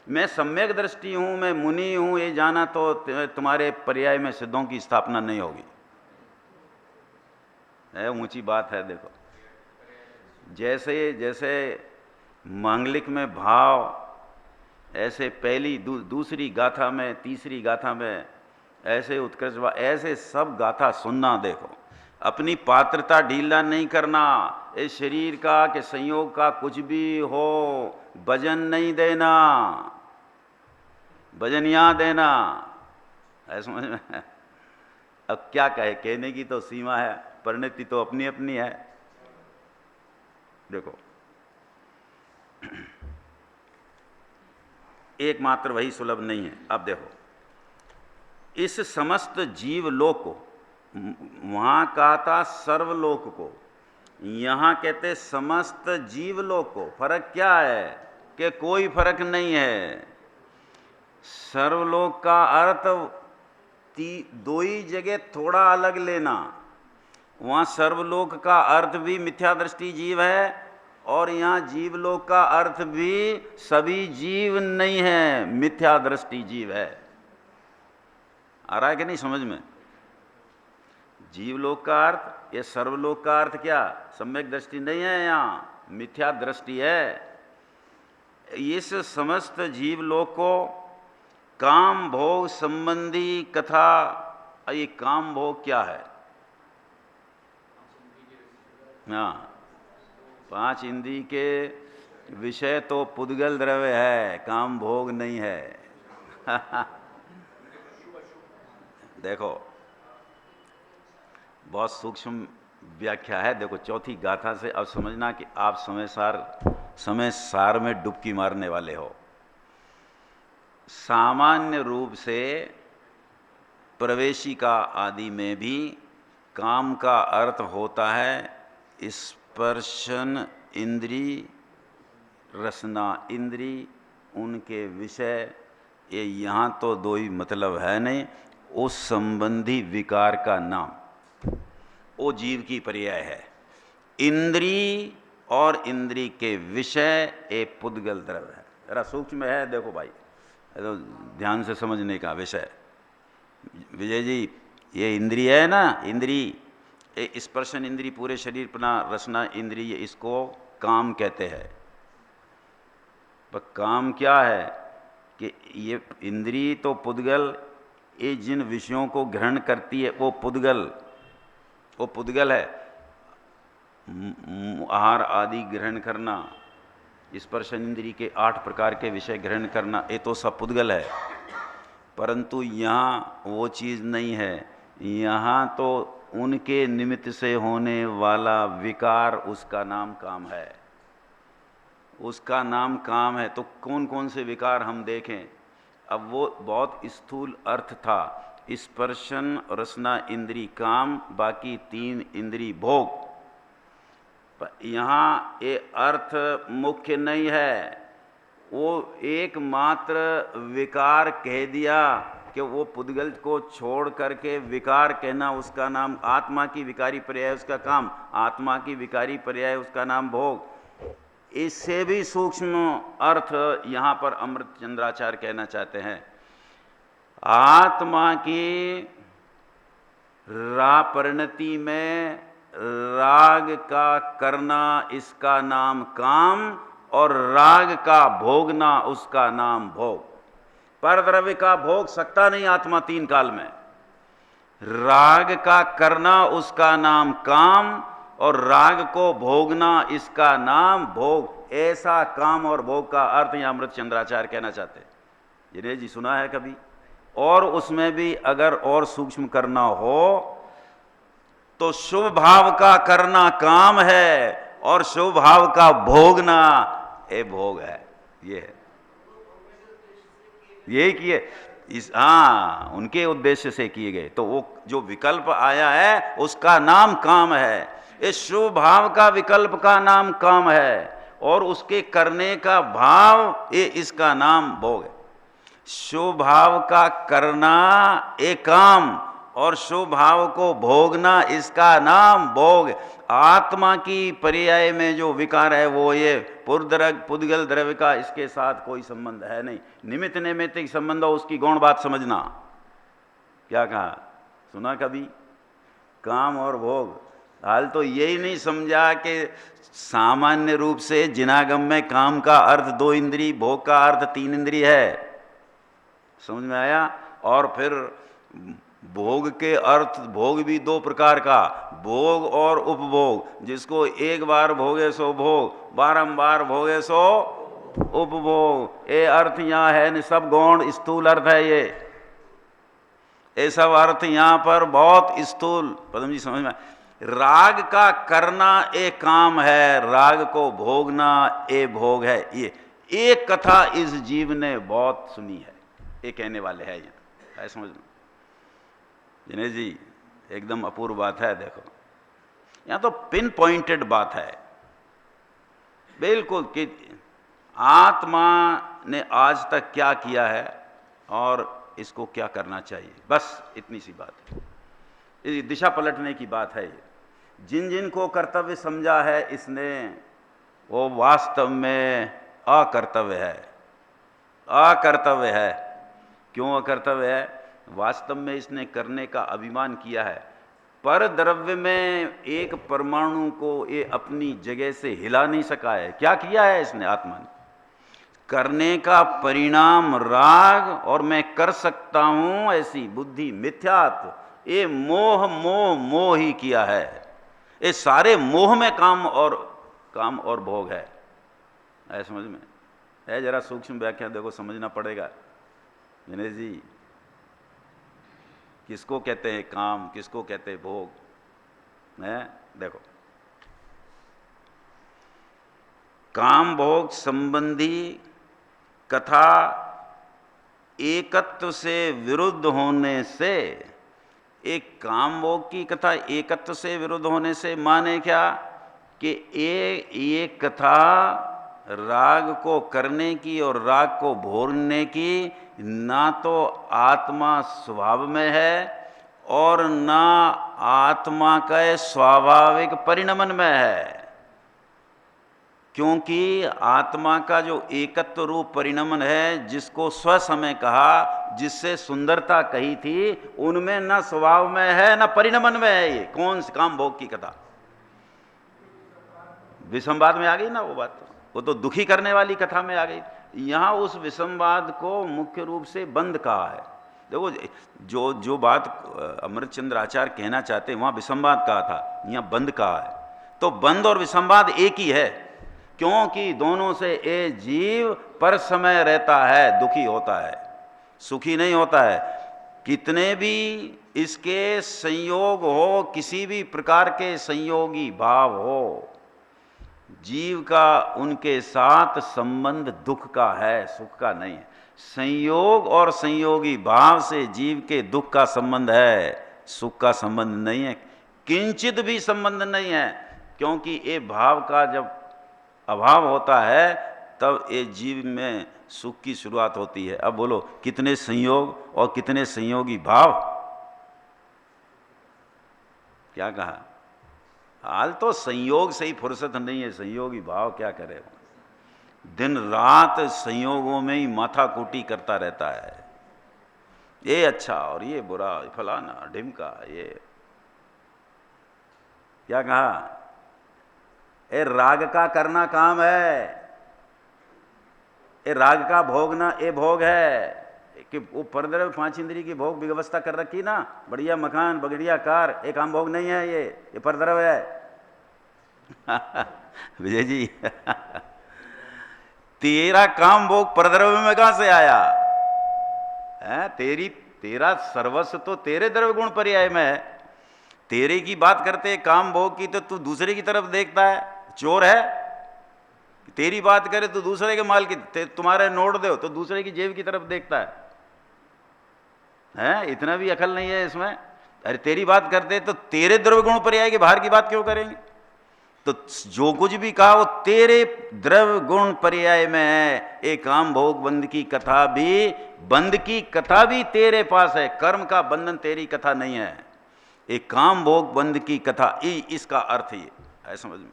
मैं सम्यक दृष्टि हूं, मैं मुनि हूं, ये जाना तो तुम्हारे पर्याय में सिद्धों की स्थापना नहीं होगी। ऊंची बात है। देखो जैसे जैसे मांगलिक में भाव, ऐसे पहली दूसरी गाथा में, तीसरी गाथा में ऐसे उत्कृष्ट, ऐसे सब गाथा सुनना। देखो अपनी पात्रता ढीला नहीं करना। इस शरीर का कि संयोग का कुछ भी हो, वजन नहीं देना, वजन यहाँ देना। है समझ में? अब क्या कहे, कहने की तो सीमा है, परिणति तो अपनी अपनी है। देखो एकमात्र वही सुलभ नहीं है। अब देखो इस समस्त जीव लोक को वहां कहा था सर्वलोक को, यहां कहते समस्त जीवलोक को। फर्क क्या है कि कोई फर्क नहीं है। सर्वलोक का अर्थ दो ही जगह थोड़ा अलग लेना। वहां सर्वलोक का अर्थ भी मिथ्या दृष्टि जीव है, और यहां जीवलोक का अर्थ भी सभी जीव नहीं है, मिथ्या दृष्टि जीव है। आ रहा है कि नहीं समझ में? जीवलोक का अर्थ, ये सर्वलोक का अर्थ क्या? सम्यक दृष्टि नहीं है, यहाँ मिथ्या दृष्टि है। इस समस्त जीवलोक को काम भोग संबंधी कथा। ये काम भोग क्या है? हाँ, 5 इंद्रिय के विषय तो पुद्गल द्रव्य है, काम भोग नहीं है। देखो बहुत सूक्ष्म व्याख्या है। देखो चौथी गाथा से अब समझना कि आप समय सार में डुबकी मारने वाले हो। सामान्य रूप से प्रवेशिका आदि में भी काम का अर्थ होता है स्पर्शन इंद्री, रसना इंद्री, उनके विषय। ये यहाँ तो दो ही मतलब है नहीं, उस संबंधी विकार का नाम वो जीव की पर्याय है। इंद्री और इंद्री के विषय एक पुद्गल द्रव्य है। जरा सूक्ष्म है, देखो भाई, तो ध्यान से समझने का विषय। विजय जी, ये इंद्रिय है ना, इंद्री, स्पर्शन इंद्री पूरे शरीर पना, रसना इंद्रिय, इसको काम कहते हैं। पर काम क्या है कि ये इंद्री तो पुद्गल, ये जिन विषयों को ग्रहण करती है वो पुद्गल है। आहार आदि ग्रहण करना, स्पर्शन इंद्री के 8 प्रकार के विषय ग्रहण करना, ये तो सब पुद्गल है। परंतु यहाँ वो चीज़ नहीं है। यहाँ तो उनके निमित्त से होने वाला विकार, उसका नाम काम है, उसका नाम काम है। तो कौन कौन से विकार हम देखें। अब वो बहुत स्थूल अर्थ था, स्पर्शन रसना इंद्री काम, बाकी 3 इंद्री भोग। यहाँ ये अर्थ मुख्य नहीं है, वो एकमात्र विकार कह दिया कि वो पुद्गल को छोड़ करके विकार कहना, उसका नाम आत्मा की विकारी पर्याय उसका काम, आत्मा की विकारी पर्याय उसका नाम भोग। इससे भी सूक्ष्म अर्थ यहाँ पर अमृत चंद्राचार्य कहना चाहते हैं। आत्मा की परिणति में राग का करना, इसका नाम काम, और राग का भोगना, उसका नाम भोग। पर द्रव्य का भोग सकता नहीं आत्मा 3 काल में। राग का करना, उसका नाम काम, और राग को भोगना, इसका नाम भोग। ऐसा काम और भोग का अर्थ यहां अमृत चंद्राचार्य कहना चाहते हैं। जिन्हें जी सुना है कभी? और उसमें भी अगर और सूक्ष्म करना हो तो शुभ भाव का करना काम है, और शुभ भाव का भोगना ये भोग है। ये है, यही किए इस, हाँ, उनके उद्देश्य से किए गए। तो वो जो विकल्प आया है उसका नाम काम है। इस शुभ भाव का विकल्प का नाम काम है, और उसके करने का भाव ये इसका नाम भोग है। शुभ भाव का करना एक काम, और शुभ भाव को भोगना, इसका नाम भोग। आत्मा की पर्याय में जो विकार है वो ये पुद्गल द्रव्य का इसके साथ कोई संबंध है नहीं। निमित्त नैमित्तिक संबंध हो, उसकी गौण बात समझना। क्या कहा, सुना कभी? काम और भोग। हाल तो यही नहीं समझा कि सामान्य रूप से जिनागम में काम का अर्थ 2 इंद्री, भोग का अर्थ 3 इंद्री है। समझ में आया? और फिर भोग के अर्थ, भोग भी 2 प्रकार का, भोग और उपभोग। जिसको एक बार भोगे सो भोग, बारंबार भोगे सो उपभोग। ये अर्थ यहाँ है नहीं, सब गौण स्थूल अर्थ है ये सब अर्थ यहाँ पर बहुत स्थूल। पदम जी समझ में? राग का करना एक काम है, राग को भोगना ए भोग है। ये एक कथा इस जीव ने बहुत सुनी है, ये कहने वाले हैं यहाँ, है समझ में? जिनेश जी, एकदम अपूर्व बात है। देखो यहां तो पिन पॉइंटेड बात है बिल्कुल कि आत्मा ने आज तक क्या किया है और इसको क्या करना चाहिए, बस इतनी सी बात है। ये दिशा पलटने की बात है। जिन जिन को कर्तव्य समझा है इसने, वो वास्तव में अकर्तव्य है। अकर्तव्य है। क्यों अकर्तव्य है? वास्तव में इसने करने का अभिमान किया है। पर द्रव्य में एक परमाणु को ये अपनी जगह से हिला नहीं सका है। क्या किया है इसने? आत्मा ने करने का परिणाम राग और मैं कर सकता हूं ऐसी बुद्धि, मिथ्यात्व, ये मोह मोह मोह ही किया है। ये सारे मोह में काम और भोग है। समझ में है? जरा सूक्ष्म व्याख्या देखो, समझना पड़ेगा। दिनेश जी, किसको कहते हैं काम, किसको कहते हैं भोग है? देखो, काम भोग संबंधी कथा एकत्व से विरुद्ध होने से, एक काम भोग की कथा एकत्व से विरुद्ध होने से माने क्या कि ये कथा राग को करने की और राग को भोगने की ना तो आत्मा स्वभाव में है और ना आत्मा का स्वाभाविक परिणमन में है। क्योंकि आत्मा का जो एकत्व रूप परिणमन है, जिसको स्वसमय कहा, जिससे सुंदरता कही थी, उनमें न स्वभाव में है न परिणमन में है। ये कौन सी काम भोग की कथा? विसंवाद में आ गई ना वो बात। वो तो दुखी करने वाली कथा में आ गई। यहां उस विसंवाद को मुख्य रूप से बंद कहा है। देखो जो बात अमृतचंद्र आचार्य कहना चाहते हैं वहां विसंवाद कहा था, यहां बंद कहा है। तो बंद और विसंवाद एक ही है, क्योंकि दोनों से ये जीव पर समय रहता है, दुखी होता है, सुखी नहीं होता है। कितने भी इसके संयोग हो, किसी भी प्रकार के संयोगी भाव हो, जीव का उनके साथ संबंध दुख का है, सुख का नहीं है। संयोग और संयोगी भाव से जीव के दुख का संबंध है, सुख का संबंध नहीं है, किंचित भी संबंध नहीं है। क्योंकि ये भाव का जब अभाव होता है तब ये जीव में सुख की शुरुआत होती है। अब बोलो, कितने संयोग और कितने संयोगी भाव? क्या कहा? हाल तो संयोग से ही फुर्सत नहीं है, संयोगी भाव क्या करे? दिन रात संयोगों में ही माथा कूटी करता रहता है। ये अच्छा और ये बुरा, फलाना ढिमका, ये क्या कहा? ये राग का करना काम है, ये राग का भोगना ये भोग है। कि वो परद्रव्य पांच इंद्रिय की भोग व्यवस्था कर रखी ना, बढ़िया मकान, बढ़िया कार, ये काम भोग नहीं है, ये परद्रव्य है। विजय जी, तेरा काम भोग परद्रव्य में कहां से आया है? तेरा सर्वस्व तो तेरे द्रव्य गुण पर्याय में है। तेरे की बात करते काम भोग की तो तू दूसरे की तरफ देखता है, चोर है। तेरी बात करे तो दूसरे के माल की, तुम्हारे नोट दो तो दूसरे की जेब की तरफ देखता है? इतना भी अकल नहीं है इसमें। अरे तेरी बात करते तो तेरे द्रव्य गुण पर्याय के बाहर की बात क्यों करेंगे? तो जो कुछ भी कहा वो तेरे द्रव्य गुण पर्याय में है। एक काम भोग बंद की कथा भी, बंद की कथा भी तेरे पास है, कर्म का बंधन तेरी कथा नहीं है। एक काम भोग बंद की कथा, इसका अर्थ ये है, समझ में?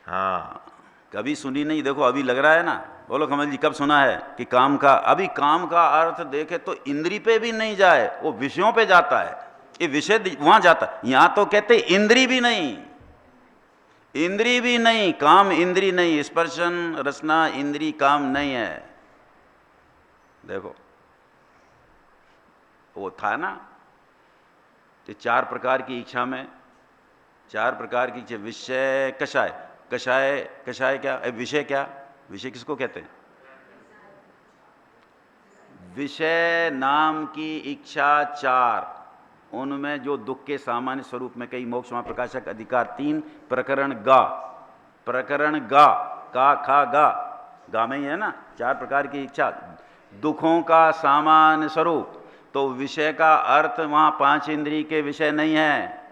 हाँ, कभी सुनी नहीं। देखो अभी लग रहा है ना, बोलो कमल जी कब सुना है कि काम का? अभी काम का अर्थ देखे तो इंद्री पे भी नहीं जाए, वो विषयों पे जाता है। ये विषय वहां जाता है। यहां तो कहते इंद्री भी नहीं, इंद्री भी नहीं, काम इंद्री नहीं, स्पर्शन रसना इंद्री काम नहीं है। देखो वो था ना कि चार प्रकार की इच्छा में, चार प्रकार की इच्छा, विषय कषाय, कषाय क्या? विषय क्या? विषय किसको कहते हैं? विषय नाम की इच्छा चार, उनमें जो दुख के सामान्य स्वरूप में कई मोक्ष वहां प्रकाशक अधिकार 3 प्रकरण गा का खा गा में ही है ना। चार प्रकार की इच्छा, दुखों का सामान्य स्वरूप, तो विषय का अर्थ वहां पांच इंद्रिय के विषय नहीं है।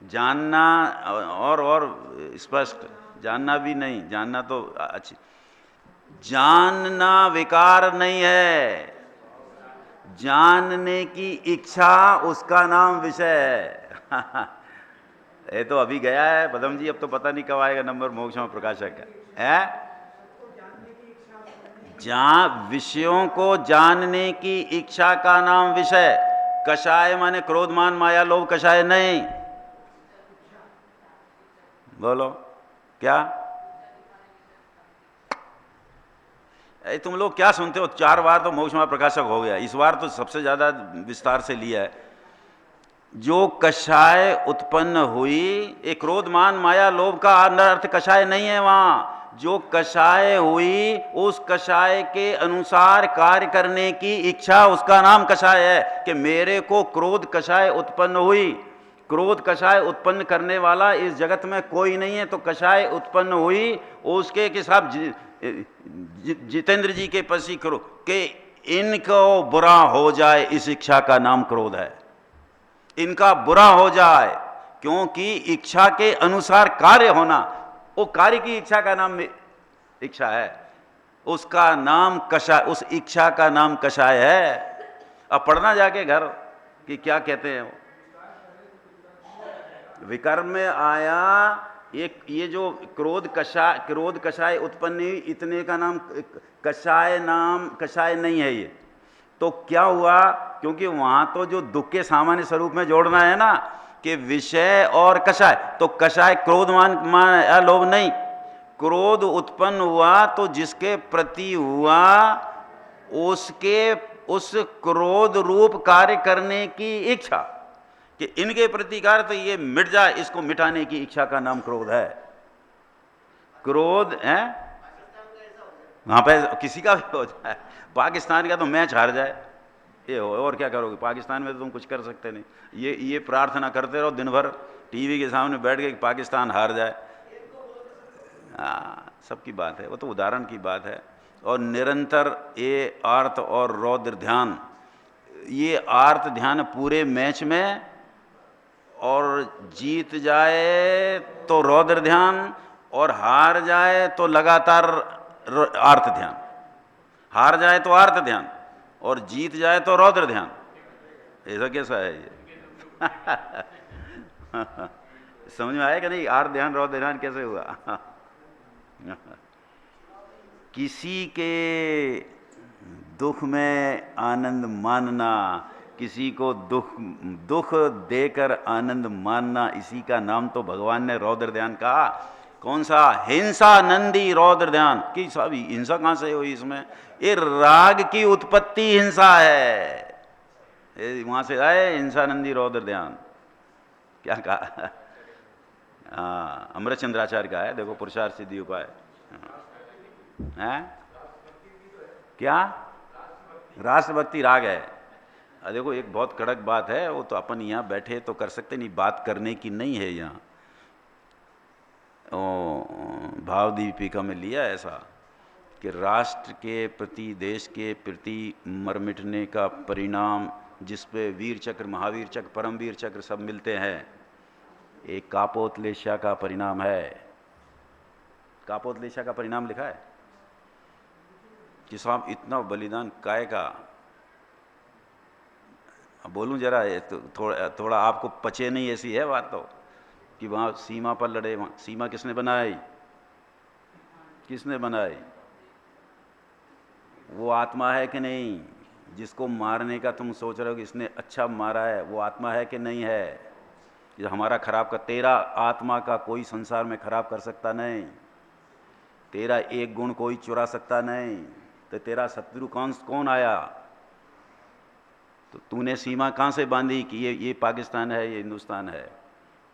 जानना और स्पष्ट, जानना भी नहीं, जानना तो अच्छी, जानना विकार नहीं है, जानने की इच्छा उसका नाम विषय है। ये तो अभी गया है पदम जी, अब तो पता नहीं कब आएगा नंबर मोक्षमा प्रकाशक का है। जहां विषयों को जानने की इच्छा का नाम विषय। कषाय माने क्रोध मान माया लोभ, कषाय नहीं। बोलो क्या? तुम लोग क्या सुनते हो? 4 बार तो मोक्षमा प्रकाशक हो गया, इस बार तो सबसे ज्यादा विस्तार से लिया है। जो कषाय उत्पन्न हुई, एक क्रोध मान माया लोभ का अर्थ कषाय नहीं है। वहां जो कषाय हुई, उस कषाय के अनुसार कार्य करने की इच्छा, उसका नाम कषाय है। कि मेरे को क्रोध कषाय उत्पन्न हुई, क्रोध कषाय उत्पन्न करने वाला इस जगत में कोई नहीं है, तो कषाय उत्पन्न हुई, उसके साथ जितेंद्र जी के पसी करो कि इनको बुरा हो जाए, इस इच्छा का नाम क्रोध है। इनका बुरा हो जाए, क्योंकि इच्छा के अनुसार कार्य होना, वो कार्य की इच्छा का नाम इच्छा है, उसका नाम कषाय, उस इच्छा का नाम कषाय है। अब पढ़ना जाके घर कि क्या कहते हैं वो। विकर्म में आया एक, ये जो क्रोध कषाय उत्पन्न हुई, इतने का नाम कषाय, नाम कषाय नहीं है ये। तो क्या हुआ? क्योंकि वहां तो जो दुख के सामान्य स्वरूप में जोड़ना है ना, कि विषय और कषाय, तो कषाय क्रोध मान लोभ नहीं। क्रोध उत्पन्न हुआ तो जिसके प्रति हुआ, उसके उस क्रोध रूप कार्य करने की इच्छा, कि इनके प्रति कार्य तो ये मिट जाए, इसको मिटाने की इच्छा का नाम क्रोध है। क्रोध है वहां पे किसी का भी हो जाए, पाकिस्तान का तो मैच हार जाए, ये हो, और क्या करोगे? पाकिस्तान में तो तुम कुछ कर सकते नहीं। ये प्रार्थना करते रहो दिन भर टीवी के सामने बैठ के पाकिस्तान हार जाए। सबकी बात है, वो तो उदाहरण की बात है। और निरंतर ये आर्त और रौद्र ध्यान, ये आर्त ध्यान पूरे मैच में, और जीत जाए तो रौद्र ध्यान, और हार जाए तो लगातार आर्त ध्यान। हार जाए तो आर्त ध्यान, और जीत जाए तो रौद्र ध्यान। ऐसा कैसा है ये? समझ में आया कि नहीं? आर्त ध्यान रौद्र ध्यान कैसे हुआ? किसी के दुख में आनंद मानना, किसी को दुख देकर आनंद मानना, इसी का नाम तो भगवान ने रौद्र ध्यान कहा। कौन सा? हिंसा नंदी रौद्र ध्यान की। सब हिंसा कहां से हुई इसमें? ये राग की उत्पत्ति हिंसा है, वहां से आए हिंसा नंदी रौद्र ध्यान। क्या कहा? अमृतचंद्राचार्य का है, देखो पुरुषार्थ सिद्धि उपाय है। क्या? राष्ट्रभक्ति राग है। देखो एक बहुत कड़क बात है, वो तो अपन यहाँ बैठे तो कर सकते नहीं, बात करने की नहीं है यहाँ। भाव दीपिका में लिया ऐसा कि राष्ट्र के प्रति, देश के प्रति मर मिटने का परिणाम, जिसपे वीर चक्र, महावीर चक्र, परमवीर चक्र सब मिलते हैं, एक कापोतलेशा का परिणाम है। कापोतलेशा का परिणाम लिखा है कि साहब इतना बलिदान काय का। बोलूं जरा, तो थोड़ा आपको पचे नहीं, ऐसी है बात तो, कि वहां सीमा पर लड़े। वहां सीमा किसने बनाई? किसने बनाई? वो आत्मा है कि नहीं? जिसको मारने का तुम सोच रहे हो कि इसने अच्छा मारा है, वो आत्मा है कि नहीं है? ये हमारा खराब कर, तेरा आत्मा का कोई संसार में खराब कर सकता नहीं, तेरा एक गुण कोई चुरा सकता नहीं। तो तेरा शत्रु कौन आया? तो तूने सीमा कहां से बांधी कि ये पाकिस्तान है, ये हिंदुस्तान है?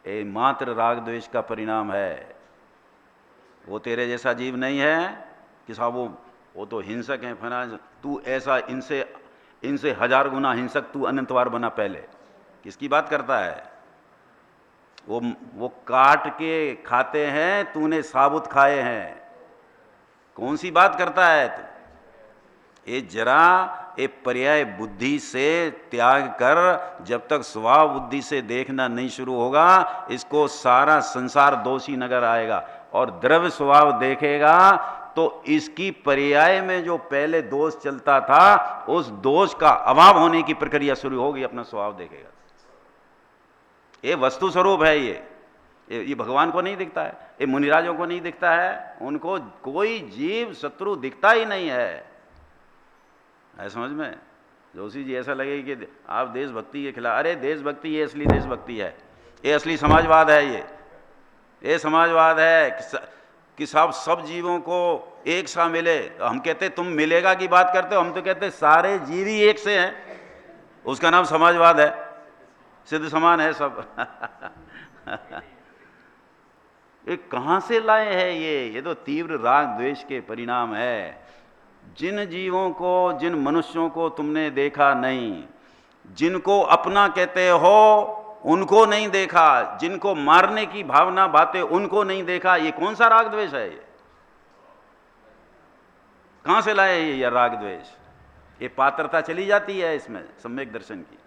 ये मात्र राग द्वेष का परिणाम है। वो तेरे जैसा जीव नहीं है कि साहब वो तो हिंसक है फना। तू ऐसा, इनसे 1000 गुना हिंसक तू अनंतवार बना। पहले किसकी बात करता है? वो काट के खाते हैं, तूने साबुत खाए हैं। कौन सी बात करता है तू? ये जरा ये पर्याय बुद्धि से त्याग कर जब तक स्वभाव बुद्धि से देखना नहीं शुरू होगा, इसको सारा संसार दोषी नजर आएगा। और द्रव्य स्वभाव देखेगा तो इसकी पर्याय में जो पहले दोष चलता था, उस दोष का अभाव होने की प्रक्रिया शुरू होगी, अपना स्वभाव देखेगा। ये वस्तु स्वरूप है। ये भगवान को नहीं दिखता है, ये मुनिराजों को नहीं दिखता है, उनको कोई जीव शत्रु दिखता ही नहीं है समझ में। जोशी जी ऐसा लगे कि आप देशभक्ति के खिलाफ, अरे देशभक्ति ये असली देशभक्ति है, ये असली समाजवाद है। ये समाजवाद है कि सब जीवों को एक सा मिले। हम कहते तुम मिलेगा की बात करते हो, हम तो कहते सारे जीव ही एक से हैं, उसका नाम समाजवाद है, सिद्ध समान है सब। ये कहां से लाए हैं ये तो तीव्र राग द्वेष के परिणाम है। जिन जीवों को, जिन मनुष्यों को तुमने देखा नहीं, जिनको अपना कहते हो उनको नहीं देखा, जिनको मारने की भावना बातें उनको नहीं देखा, ये कौन सा राग द्वेष है? ये कहां से लाए ये राग द्वेष? ये पात्रता चली जाती है इसमें सम्यक दर्शन की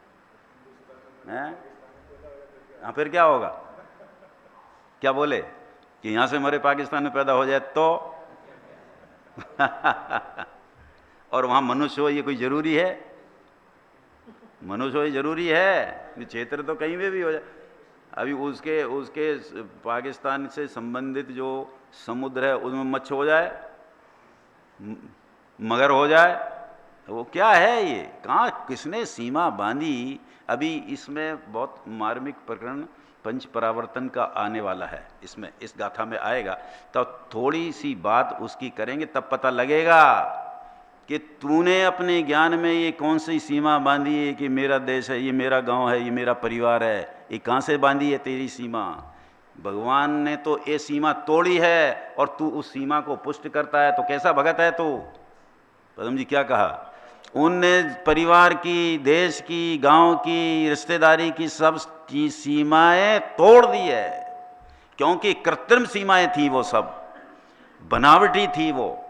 है। फिर क्या होगा? क्या बोले कि यहां से मरे पाकिस्तान में पैदा हो जाए तो और वहां मनुष्य हो, ये कोई जरूरी है? मनुष्य हो ये जरूरी है? क्षेत्र तो कहीं में भी हो जाए। अभी उसके पाकिस्तान से संबंधित जो समुद्र है उसमें मच्छ हो जाए, मगर हो जाए, वो क्या है? ये कहाँ किसने सीमा बांधी? अभी इसमें बहुत मार्मिक प्रकरण पंच परावर्तन का आने वाला है, इसमें इस गाथा में आएगा, तब थोड़ी सी बात उसकी करेंगे, तब पता लगेगा कि तूने अपने ज्ञान में ये कौन सी सीमा बांधी है कि मेरा देश है, ये मेरा गांव है, ये मेरा परिवार है। ये कहाँ से बांधी है तेरी सीमा? भगवान ने तो ये सीमा तोड़ी है और तू उस सीमा को पुष्ट करता है, तो कैसा भगत है तू? पदम जी क्या कहा? उनने परिवार की, देश की, गांव की, रिश्तेदारी की सब की सीमाएं तोड़ दी है, क्योंकि कृत्रिम सीमाएं थी, वो सब बनावटी थी, वो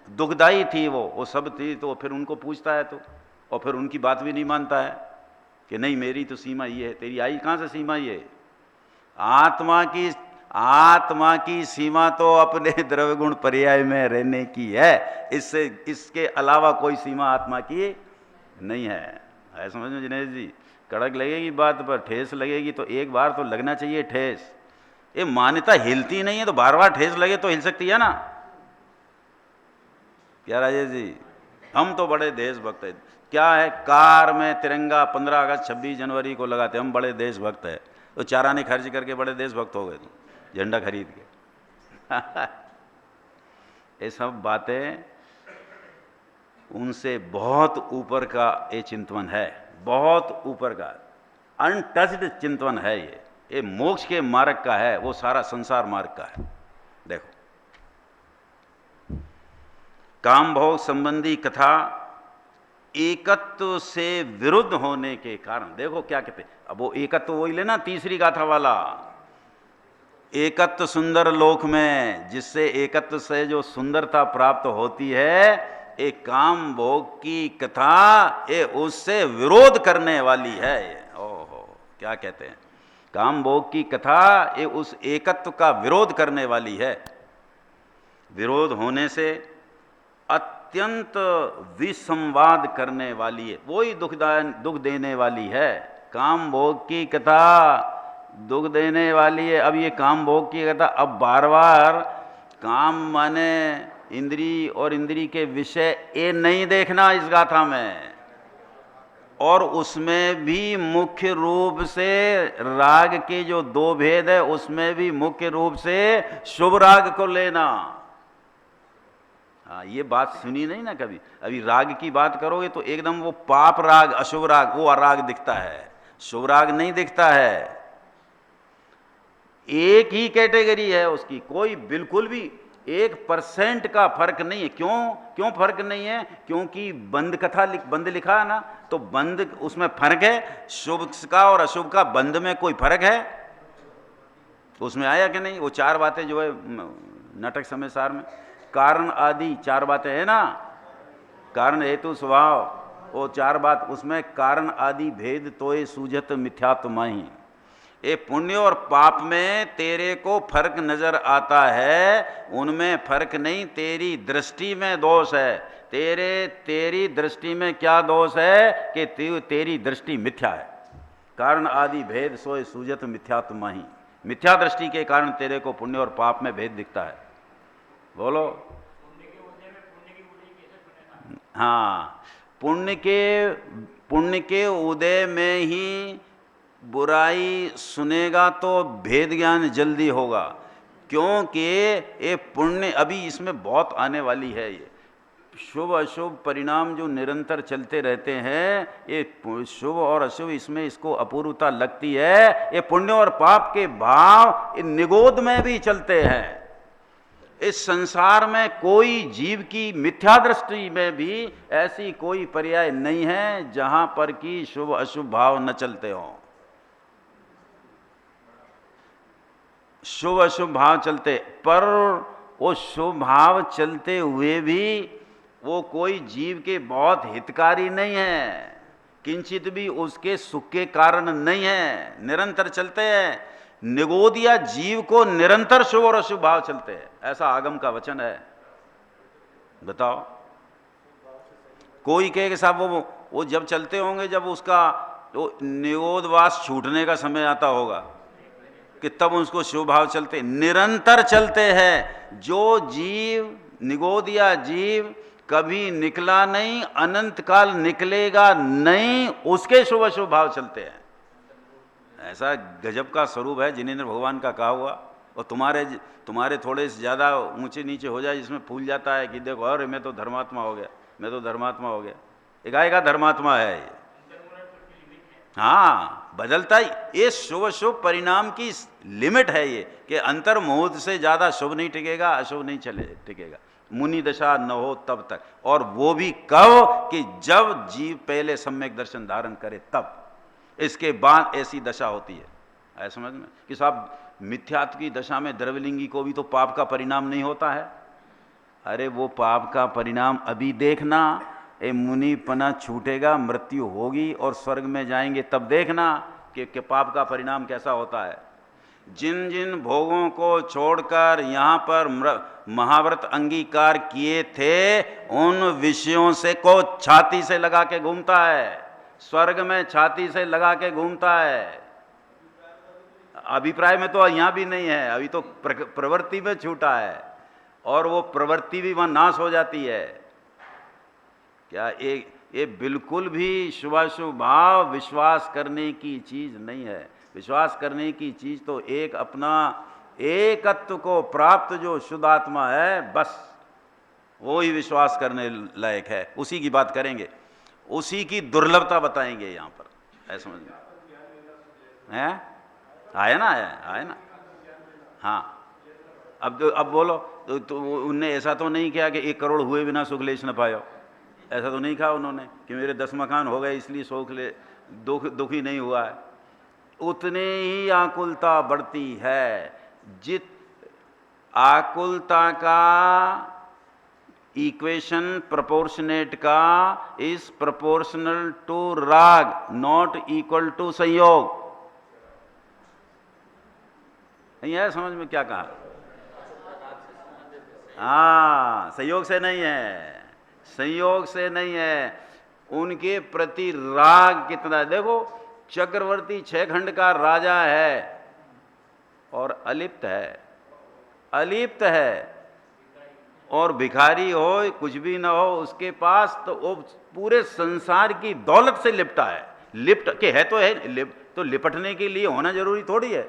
दुखदाई थी, वो सब थी। तो फिर उनको पूछता है तो, और फिर उनकी बात भी नहीं मानता है कि नहीं मेरी तो सीमा ये है। तेरी आई कहाँ से सीमा? ये आत्मा की सीमा तो अपने द्रव्य गुण पर्याय में रहने की है, इसके अलावा कोई सीमा आत्मा की नहीं है। ऐसा समझ में जिनेश जी? कड़क लगेगी बात पर, ठेस लगेगी तो एक बार तो लगना चाहिए ठेस। ये मान्यता हिलती नहीं है तो बार बार ठेस लगे तो हिल सकती है ना? क्या राजेश जी? हम तो बड़े देशभक्त हैं। क्या है, कार में तिरंगा 15 अगस्त 26 जनवरी को लगाते, हम बड़े देशभक्त हैं। तो चाराने खर्च करके बड़े देशभक्त हो गए तुम, झंडा खरीद के। ये सब बातें उनसे बहुत ऊपर का ये चिंतन है, बहुत ऊपर का अनटच्ड चिंतन है। ये मोक्ष के मार्ग का है, वो सारा संसार मार्ग का है। देखो, काम भोग संबंधी कथा एकत्व से विरुद्ध होने के कारण, देखो क्या कहते, अब वो एकत्व वही लेना तीसरी गाथा वाला, एकत्व सुंदर लोक में, जिससे एकत्व से जो सुंदरता प्राप्त होती है, एक काम भोग की कथा ये उससे विरोध करने वाली है। ओहो, क्या कहते हैं, काम भोग की कथा ये उस एकत्व का विरोध करने वाली है। विरोध होने से अत्यंत विसंवाद करने वाली है, वही दुख देने वाली है। काम भोग की कथा दुख देने वाली है। अब ये काम भोग की कथा, अब बार बार काम माने इंद्री और इंद्री के विषय ये नहीं देखना इस गाथा में, और उसमें भी मुख्य रूप से राग के जो दो भेद है उसमें भी मुख्य रूप से शुभ राग को लेना। हाँ, ये बात सुनी नहीं ना कभी? अभी राग की बात करोगे तो एकदम वो पाप राग, अशुभ राग, वो राग दिखता है, शुभ राग नहीं दिखता है। एक ही कैटेगरी है उसकी, कोई बिल्कुल भी 1% का फर्क नहीं है। क्यों फर्क नहीं है? क्योंकि बंद कथा बंद लिखा है ना, तो बंद उसमें फर्क है। शुभ का और अशुभ का बंद में कोई फर्क है? उसमें आया कि नहीं? वो 4 बातें जो है नाटक समय सार में, कारण आदि 4 बातें है ना, कारण हेतु स्वभाव, वो 4 बात, उसमें कारण आदि भेद तोय सूझत मिथ्यात्व माही। ये पुण्य और पाप में तेरे को फर्क नजर आता है, उनमें फर्क नहीं, तेरी दृष्टि में दोष है। तेरी दृष्टि में क्या दोष है कि तेरी दृष्टि मिथ्या है। कारण आदि भेद सोय सूझत मिथ्यात्व माही। मिथ्या दृष्टि के कारण तेरे को पुण्य और पाप में भेद दिखता है। बोलो। हाँ, पुण्य के उदय में ही बुराई सुनेगा तो भेद ज्ञान जल्दी होगा, क्योंकि ये पुण्य अभी इसमें बहुत आने वाली है। ये शुभ अशुभ परिणाम जो निरंतर चलते रहते हैं, ये शुभ और अशुभ इसमें इसको अपूर्वता लगती है। ये पुण्य और पाप के भाव निगोद में भी चलते हैं। इस संसार में कोई जीव की मिथ्या दृष्टि में भी ऐसी कोई पर्याय नहीं है जहां पर कि शुभ अशुभ भाव न चलते हों। शुभ अशुभ भाव चलते, पर वो शुभ भाव चलते हुए भी वो कोई जीव के बहुत हितकारी नहीं है, किंचित भी उसके सुख के कारण नहीं है, निरंतर चलते हैं। निगोदिया जीव को निरंतर शुभ और अशुभ भाव चलते हैं, ऐसा आगम का वचन है। बताओ, कोई कहे कि साहब वो जब चलते होंगे जब उसका तो निगोदवास छूटने का समय आता होगा कि तब उसको शुभ भाव चलते, निरंतर चलते हैं। जो जीव निगोदिया जीव कभी निकला नहीं, अनंत काल निकलेगा नहीं, उसके शुभ अशुभ भाव चलते हैं। ऐसा गजब का स्वरूप है जिनेंद्र भगवान का कहा हुआ। और तुम्हारे थोड़े से ज़्यादा ऊंचे नीचे हो जाए जिसमें फूल जाता है कि देखो अरे मैं तो धर्मात्मा हो गया, मैं तो धर्मात्मा हो गया। एक आएगा धर्मात्मा है ये, हाँ बदलता ही। ये शुभ शुभ परिणाम की लिमिट है ये कि अंतर्मुहूर्त से ज़्यादा शुभ नहीं टिकेगा, अशुभ नहीं टिकेगा। मुनि दशा न हो तब तक, और वो भी कब कि जब जीव पहले सम्यक दर्शन धारण करे तब, इसके बाद ऐसी दशा होती है। ऐसा समझ में कि साहब मिथ्यात्व की दशा में द्रव्यलिंगी को भी तो पाप का परिणाम नहीं होता है। अरे वो पाप का परिणाम अभी देखना, ये मुनिपना छूटेगा, मृत्यु होगी और स्वर्ग में जाएंगे तब देखना कि पाप का परिणाम कैसा होता है। जिन जिन भोगों को छोड़कर यहाँ पर महाव्रत अंगीकार किए थे, उन विषयों से को छाती से लगा के घूमता है, स्वर्ग में छाती से लगा के घूमता है। अभिप्राय में तो यहाँ भी नहीं है, अभी तो प्रवृत्ति में छूटा है, और वो प्रवृत्ति भी वहाँ नाश हो जाती है। क्या ये बिल्कुल भी शुभाशुभ भाव विश्वास करने की चीज नहीं है। विश्वास करने की चीज तो एक अपना एकत्व को प्राप्त जो शुद्ध आत्मा है, बस वो ही विश्वास करने लायक है। उसी की बात करेंगे, उसी की दुर्लभता बताएंगे यहाँ पर। ऐसा समझ में है? आया ना। हाँ, अब बोलो तो उनने ऐसा तो नहीं किया कि 1 करोड़ हुए बिना सुख लेश न पायो। ऐसा तो नहीं कहा उन्होंने कि मेरे 10 मकान हो गए इसलिए दुखी नहीं हुआ है। उतने ही आकुलता बढ़ती है। जित आकुलता का इक्वेशन प्रोपोर्शनेट का इज प्रोपोर्शनल टू राग, नॉट इक्वल टू संयोग। नहीं है समझ में क्या कहा? हाँ, संयोग से नहीं है, संयोग से नहीं है। उनके प्रति राग कितना, देखो चक्रवर्ती 6 खंड का राजा है और अलिप्त है, और भिखारी हो कुछ भी ना हो उसके पास, तो वो पूरे संसार की दौलत से लिपटा है। लिप्ट के है तो है, तो लिपटने के लिए होना जरूरी थोड़ी है।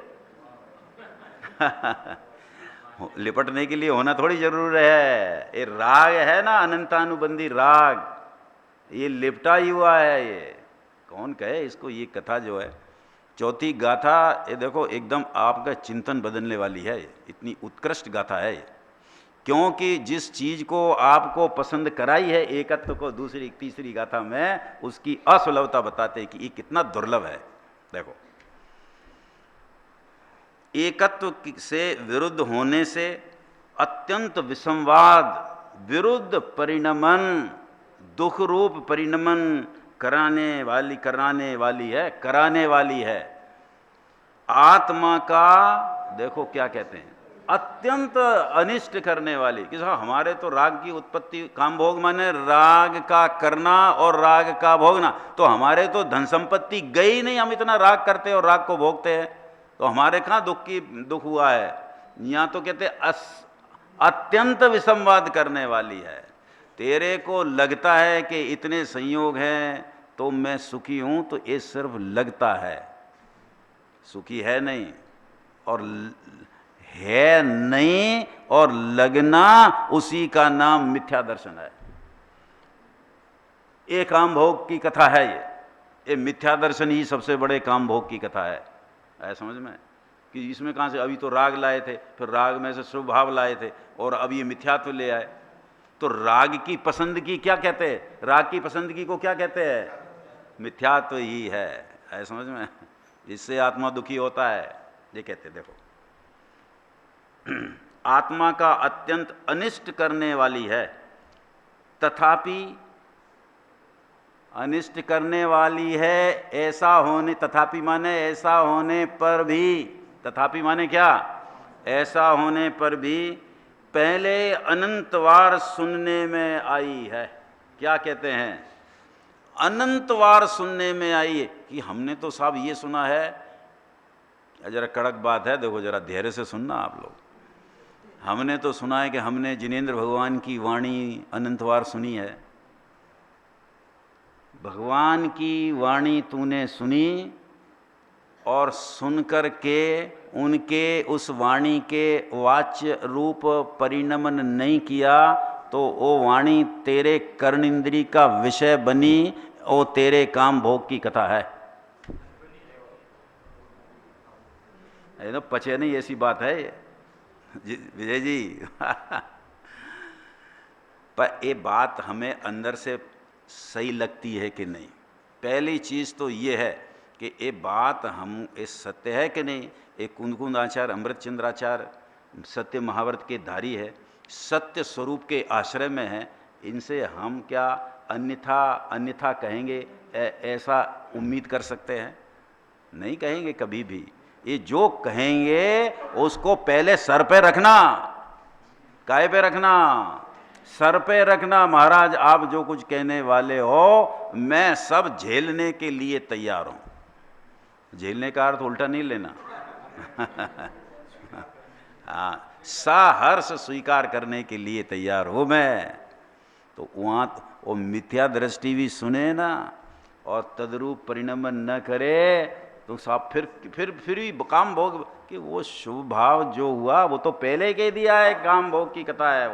लिपटने के लिए होना थोड़ी जरूर है। ये राग है ना, अनंतानुबंधी राग, ये लिपटा ही हुआ है। ये कौन कहे इसको? ये कथा जो है, चौथी गाथा, ये देखो एकदम आपका चिंतन बदलने वाली है। इतनी उत्कृष्ट गाथा है ये, क्योंकि जिस चीज को आपको पसंद कराई है एकत्व को दूसरी तीसरी गाथा में, उसकी असुलभता बताते हैं कि ये कितना दुर्लभ है। देखो, एकत्व से विरुद्ध होने से अत्यंत विसंवाद, विरुद्ध परिणमन, दुख रूप परिणमन कराने वाली है। आत्मा का देखो क्या कहते हैं, अत्यंत अनिष्ट करने वाली। कि साहब हमारे तो राग की उत्पत्ति, काम भोग माने राग का करना और राग का भोगना, तो हमारे तो धन संपत्ति गई नहीं, हम इतना राग करते और राग को भोगते हैं, तो हमारे कहाँ दुख हुआ है। यहाँ तो कहते अत्यंत विसंवाद करने वाली है। तेरे को लगता है कि इतने संयोग हैं तो मैं सुखी हूं, तो ये सिर्फ लगता है, सुखी है नहीं। और है नहीं और लगना, उसी का नाम मिथ्या दर्शन है। ये काम भोग की कथा है। ये मिथ्या दर्शन ही सबसे बड़े काम भोग की कथा है समझ में। कि इसमें कहाँ से, अभी तो राग लाए थे, फिर राग में से शुभ भाव लाए थे, और अब ये मिथ्यात्व ले आए। तो राग की पसंदगी क्या कहते हैं, राग की पसंदगी को क्या कहते हैं, मिथ्यात्व ही है समझ में। इससे आत्मा दुखी होता है, ये कहते देखो। आत्मा का अत्यंत अनिष्ट करने वाली है, तथापि अनिष्ट करने वाली है ऐसा होने, तथापि माने ऐसा होने पर भी, तथापि माने क्या, ऐसा होने पर भी पहले अनंतवार सुनने में आई है। क्या कहते हैं, अनंतवार सुनने में आई है। कि हमने तो साहब ये सुना है, जरा कड़क बात है, देखो जरा धैर्य से सुनना आप लोग। हमने तो सुना है कि हमने जिनेंद्र भगवान की वाणी अनंतवार सुनी है। भगवान की वाणी तूने सुनी और सुनकर के उनके उस वाणी के वाच्य रूप परिणमन नहीं किया, तो वो वाणी तेरे कर्ण इंद्री का विषय बनी, वो तेरे काम भोग की कथा है। तो पचे नहीं, ऐसी बात है विजय जी। पर ये बात हमें अंदर से सही लगती है कि नहीं। पहली चीज़ तो ये है कि ये बात हम, ये सत्य है कि नहीं। एक कुंद आचार्य, अमृतचंद्राचार्य सत्य महाव्रत के धारी है, सत्य स्वरूप के आश्रय में है। इनसे हम क्या अन्यथा कहेंगे, ऐसा उम्मीद कर सकते हैं? नहीं कहेंगे कभी भी। ये जो कहेंगे उसको पहले सर पे रखना। काय पे रखना? सर पे रखना। महाराज आप जो कुछ कहने वाले हो, मैं सब झेलने के लिए तैयार हूं। झेलने का अर्थ उल्टा नहीं लेना। हाँ, साहर्ष स्वीकार करने के लिए तैयार हूं मैं। तो वहां वो मिथ्या दृष्टि भी सुने ना और तद्रूप परिणमन न करे, तो साहब फिर भी काम भोग कि वो शुभ भाव जो हुआ वो तो पहले कह दिया है, काम भोग की कथा है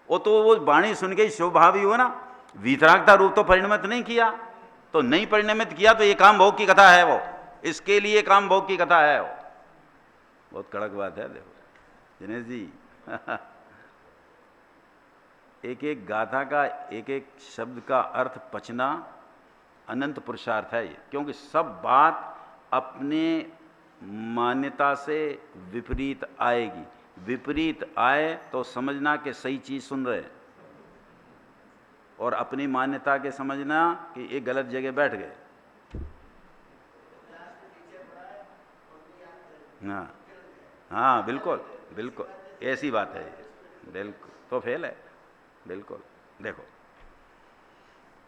वो तो वो वाणी सुन के शुभ भाव ही हुआ ना, वीतरागता रूप तो परिणमित नहीं किया। तो नहीं परिणमित किया तो ये काम भोग की कथा है, वो इसके लिए काम भोग की कथा है वो। बहुत कड़क बात है देखो दिनेश जी। एक एक गाथा का एक एक शब्द का अर्थ पचना अनंत पुरुषार्थ है ये। क्योंकि सब बात अपने मान्यता से विपरीत आएगी। विपरीत आए तो समझना कि सही चीज सुन रहे, और अपनी मान्यता के समझना कि ये गलत जगह बैठ गए। हाँ हाँ, बिल्कुल बिल्कुल ऐसी बात है ये, बिल्कुल तो फेल है बिल्कुल। देखो,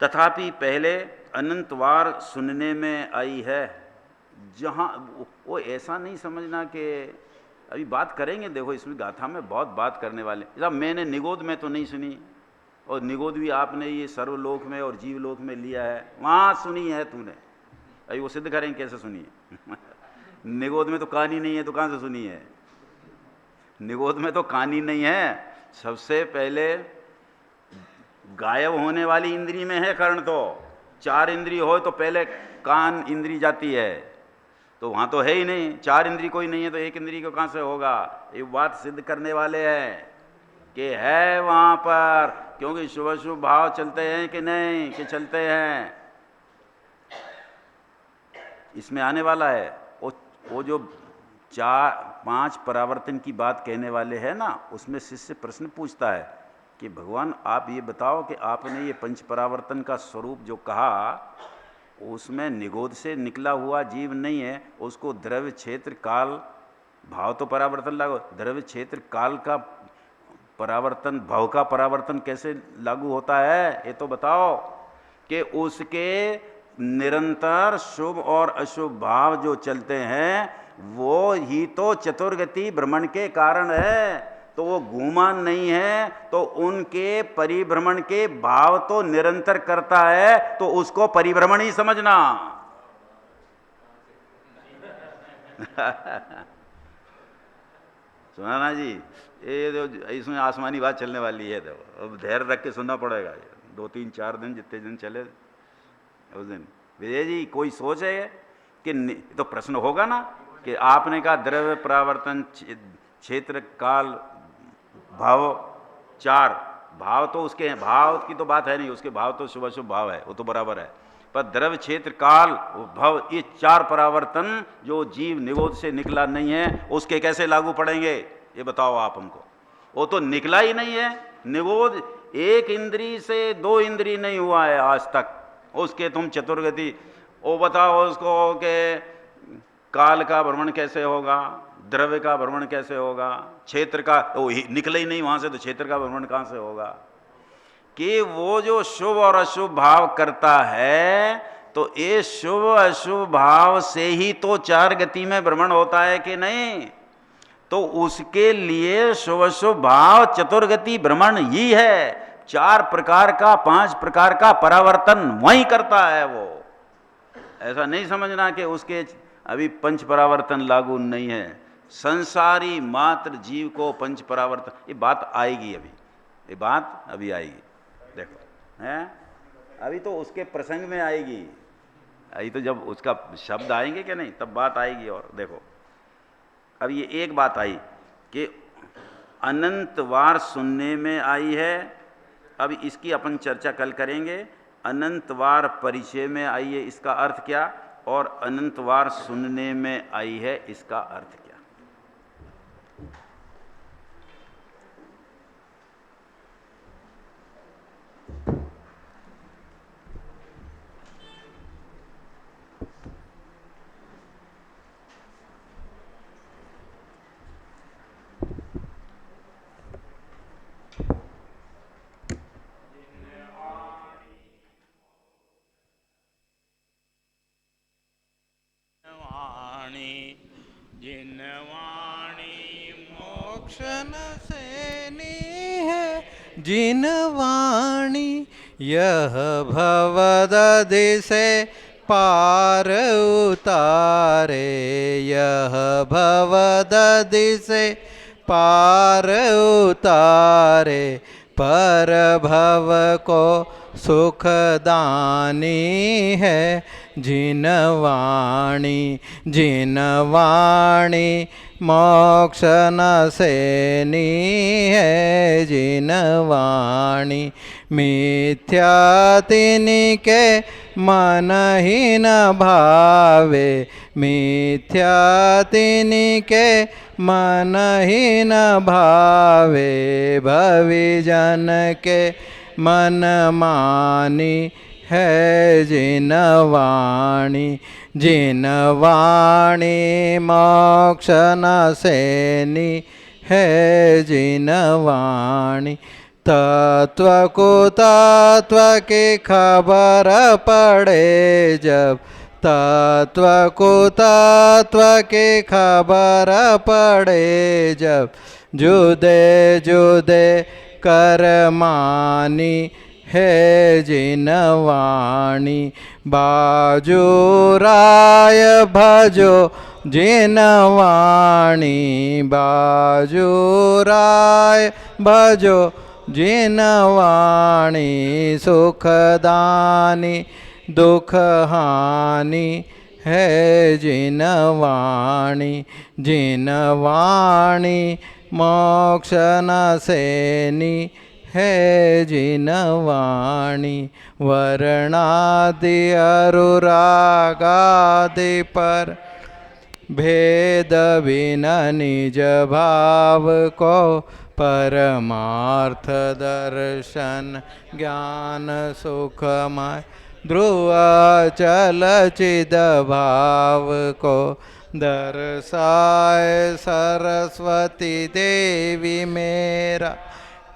तथापि पहले अनंतवार सुनने में आई है। जहाँ वो ऐसा नहीं समझना कि अभी बात करेंगे, देखो इसमें गाथा में बहुत बात करने वाले। जब मैंने निगोद में तो नहीं सुनी, और निगोद भी आपने ये सर्वलोक में और जीवलोक में लिया है, वहाँ सुनी है तूने। अभी वो सिद्ध करेंगे कैसे सुनी है। निगोद में तो कहानी नहीं है, तो कहाँ से सुनी है? निगोद में तो कहानी नहीं है। सबसे पहले गायब होने वाली इंद्री में है कर्ण। तो 4 इंद्री हो तो पहले कान इंद्री जाती है, तो वहाँ तो है ही नहीं। 4 इंद्री कोई नहीं है तो 1 इंद्री को कहाँ से होगा? ये बात सिद्ध करने वाले हैं कि है वहाँ पर। क्योंकि शुभ शुभ भाव चलते हैं कि नहीं, कि चलते हैं, इसमें आने वाला है। वो जो 4-5 परावर्तन की बात कहने वाले हैं ना, उसमें शिष्य प्रश्न पूछता है कि भगवान आप ये बताओ कि आपने ये पंच परावर्तन का स्वरूप जो कहा उसमें निगोद से निकला हुआ जीव नहीं है, उसको द्रव्य क्षेत्र काल भाव तो परावर्तन लागू, द्रव्य क्षेत्र काल का परावर्तन भाव का परावर्तन कैसे लागू होता है ये तो बताओ। कि उसके निरंतर शुभ और अशुभ भाव जो चलते हैं वो ही तो चतुर्गति भ्रमण के कारण है, तो वो घूमान नहीं है, तो उनके परिभ्रमण के भाव तो निरंतर करता है, तो उसको परिभ्रमण ही समझना। सुना ना जी, ये तो इसमें आसमानी बात चलने वाली है, तो अब धैर्य रख के सुनना पड़ेगा। 2-3-4 दिन जितने दिन चले उस दिन। विजय जी कोई सोच है कि तो प्रश्न होगा ना कि आपने कहा द्रव्य परावर्तन क्षेत्र काल भाव 4 भाव तो उसके हैं, भाव की तो बात है नहीं, उसके भाव तो शुभ अशुभ भाव है, वो तो बराबर है। पर द्रव्य क्षेत्र काल भव ये 4 परावर्तन जो जीव निगोद से निकला नहीं है उसके कैसे लागू पड़ेंगे ये बताओ आप हमको। वो तो निकला ही नहीं है, निगोद एक इंद्री से 2 इंद्री नहीं हुआ है आज तक, उसके तुम चतुर्गति वो बताओ उसको के काल का भ्रमण कैसे होगा, द्रव्य का भ्रमण कैसे होगा, क्षेत्र का वो निकले ही नहीं वहां से, तो क्षेत्र का भ्रमण कहां से होगा। कि वो जो शुभ और अशुभ भाव करता है तो ये शुभ अशुभ भाव से ही तो 4 गति में भ्रमण होता है कि नहीं, तो उसके लिए शुभ अशुभ भाव चतुर्गति भ्रमण ही है, 4 प्रकार का 5 प्रकार का परावर्तन वही करता है वो। ऐसा नहीं समझना कि उसके अभी पंच परावर्तन लागू नहीं है। संसारी मात्र जीव को पंच परावर्तन, ये बात आएगी अभी, ये बात अभी आएगी, देखो हैं अभी तो उसके प्रसंग में आएगी, अभी तो जब उसका शब्द आएंगे कि नहीं तब बात आएगी। और देखो अब ये एक बात आई कि अनंत वार सुनने में आई है, अब इसकी अपन चर्चा कल करेंगे। अनंत वार परिचय में आई है, इसका अर्थ क्या, और अनंत वार सुनने में आई है, इसका अर्थ क्या। जिन वाणी मोक्ष न सेनी है, जिन वाणी यह भवदधि से पार उतारे, यह भवदधि से पार उतारे, पर भव को सुखदानी है, जिन वाणी जिन वाणी मोक्ष न सेनी है, जिन वाणी मिथ्या तिनके मन ही न भावे, मिथ्या तिनके मन ही न भावे, भविजन के मन मानी है, जिन वाणी जिन वाणी मोक्ष न सेनी है, जिन वाणी तत्व को तत्व की खबर पड़े जब, तत्व को तत्व की खबर पड़े जब, जुदे जुदे कर मानी है, जिन वाणी बाजूराय भजो, जिन वाणी बाजूराय भजो, जिन वाणी सुखदानी दुख हानि है, जिन वाणी जिन वाणी मोक्ष न सेनी है, जिन वाणी वर्णादि अनुरागादि पर भेद बिन निज भाव को परमार्थ दर्शन ज्ञान सुखमय ध्रुव चल चिद भाव को दर्शाए सरस्वती देवी मेरा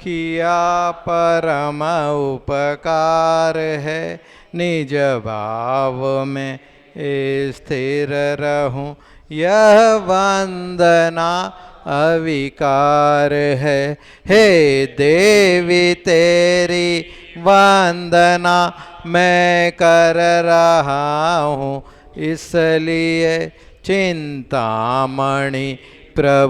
किया परम उपकार है। निज भाव में स्थिर रहूं यह वंदना अविकार है। हे देवी तेरी वंदना मैं कर रहा हूँ, इसलिए चिंतामणि प्रभु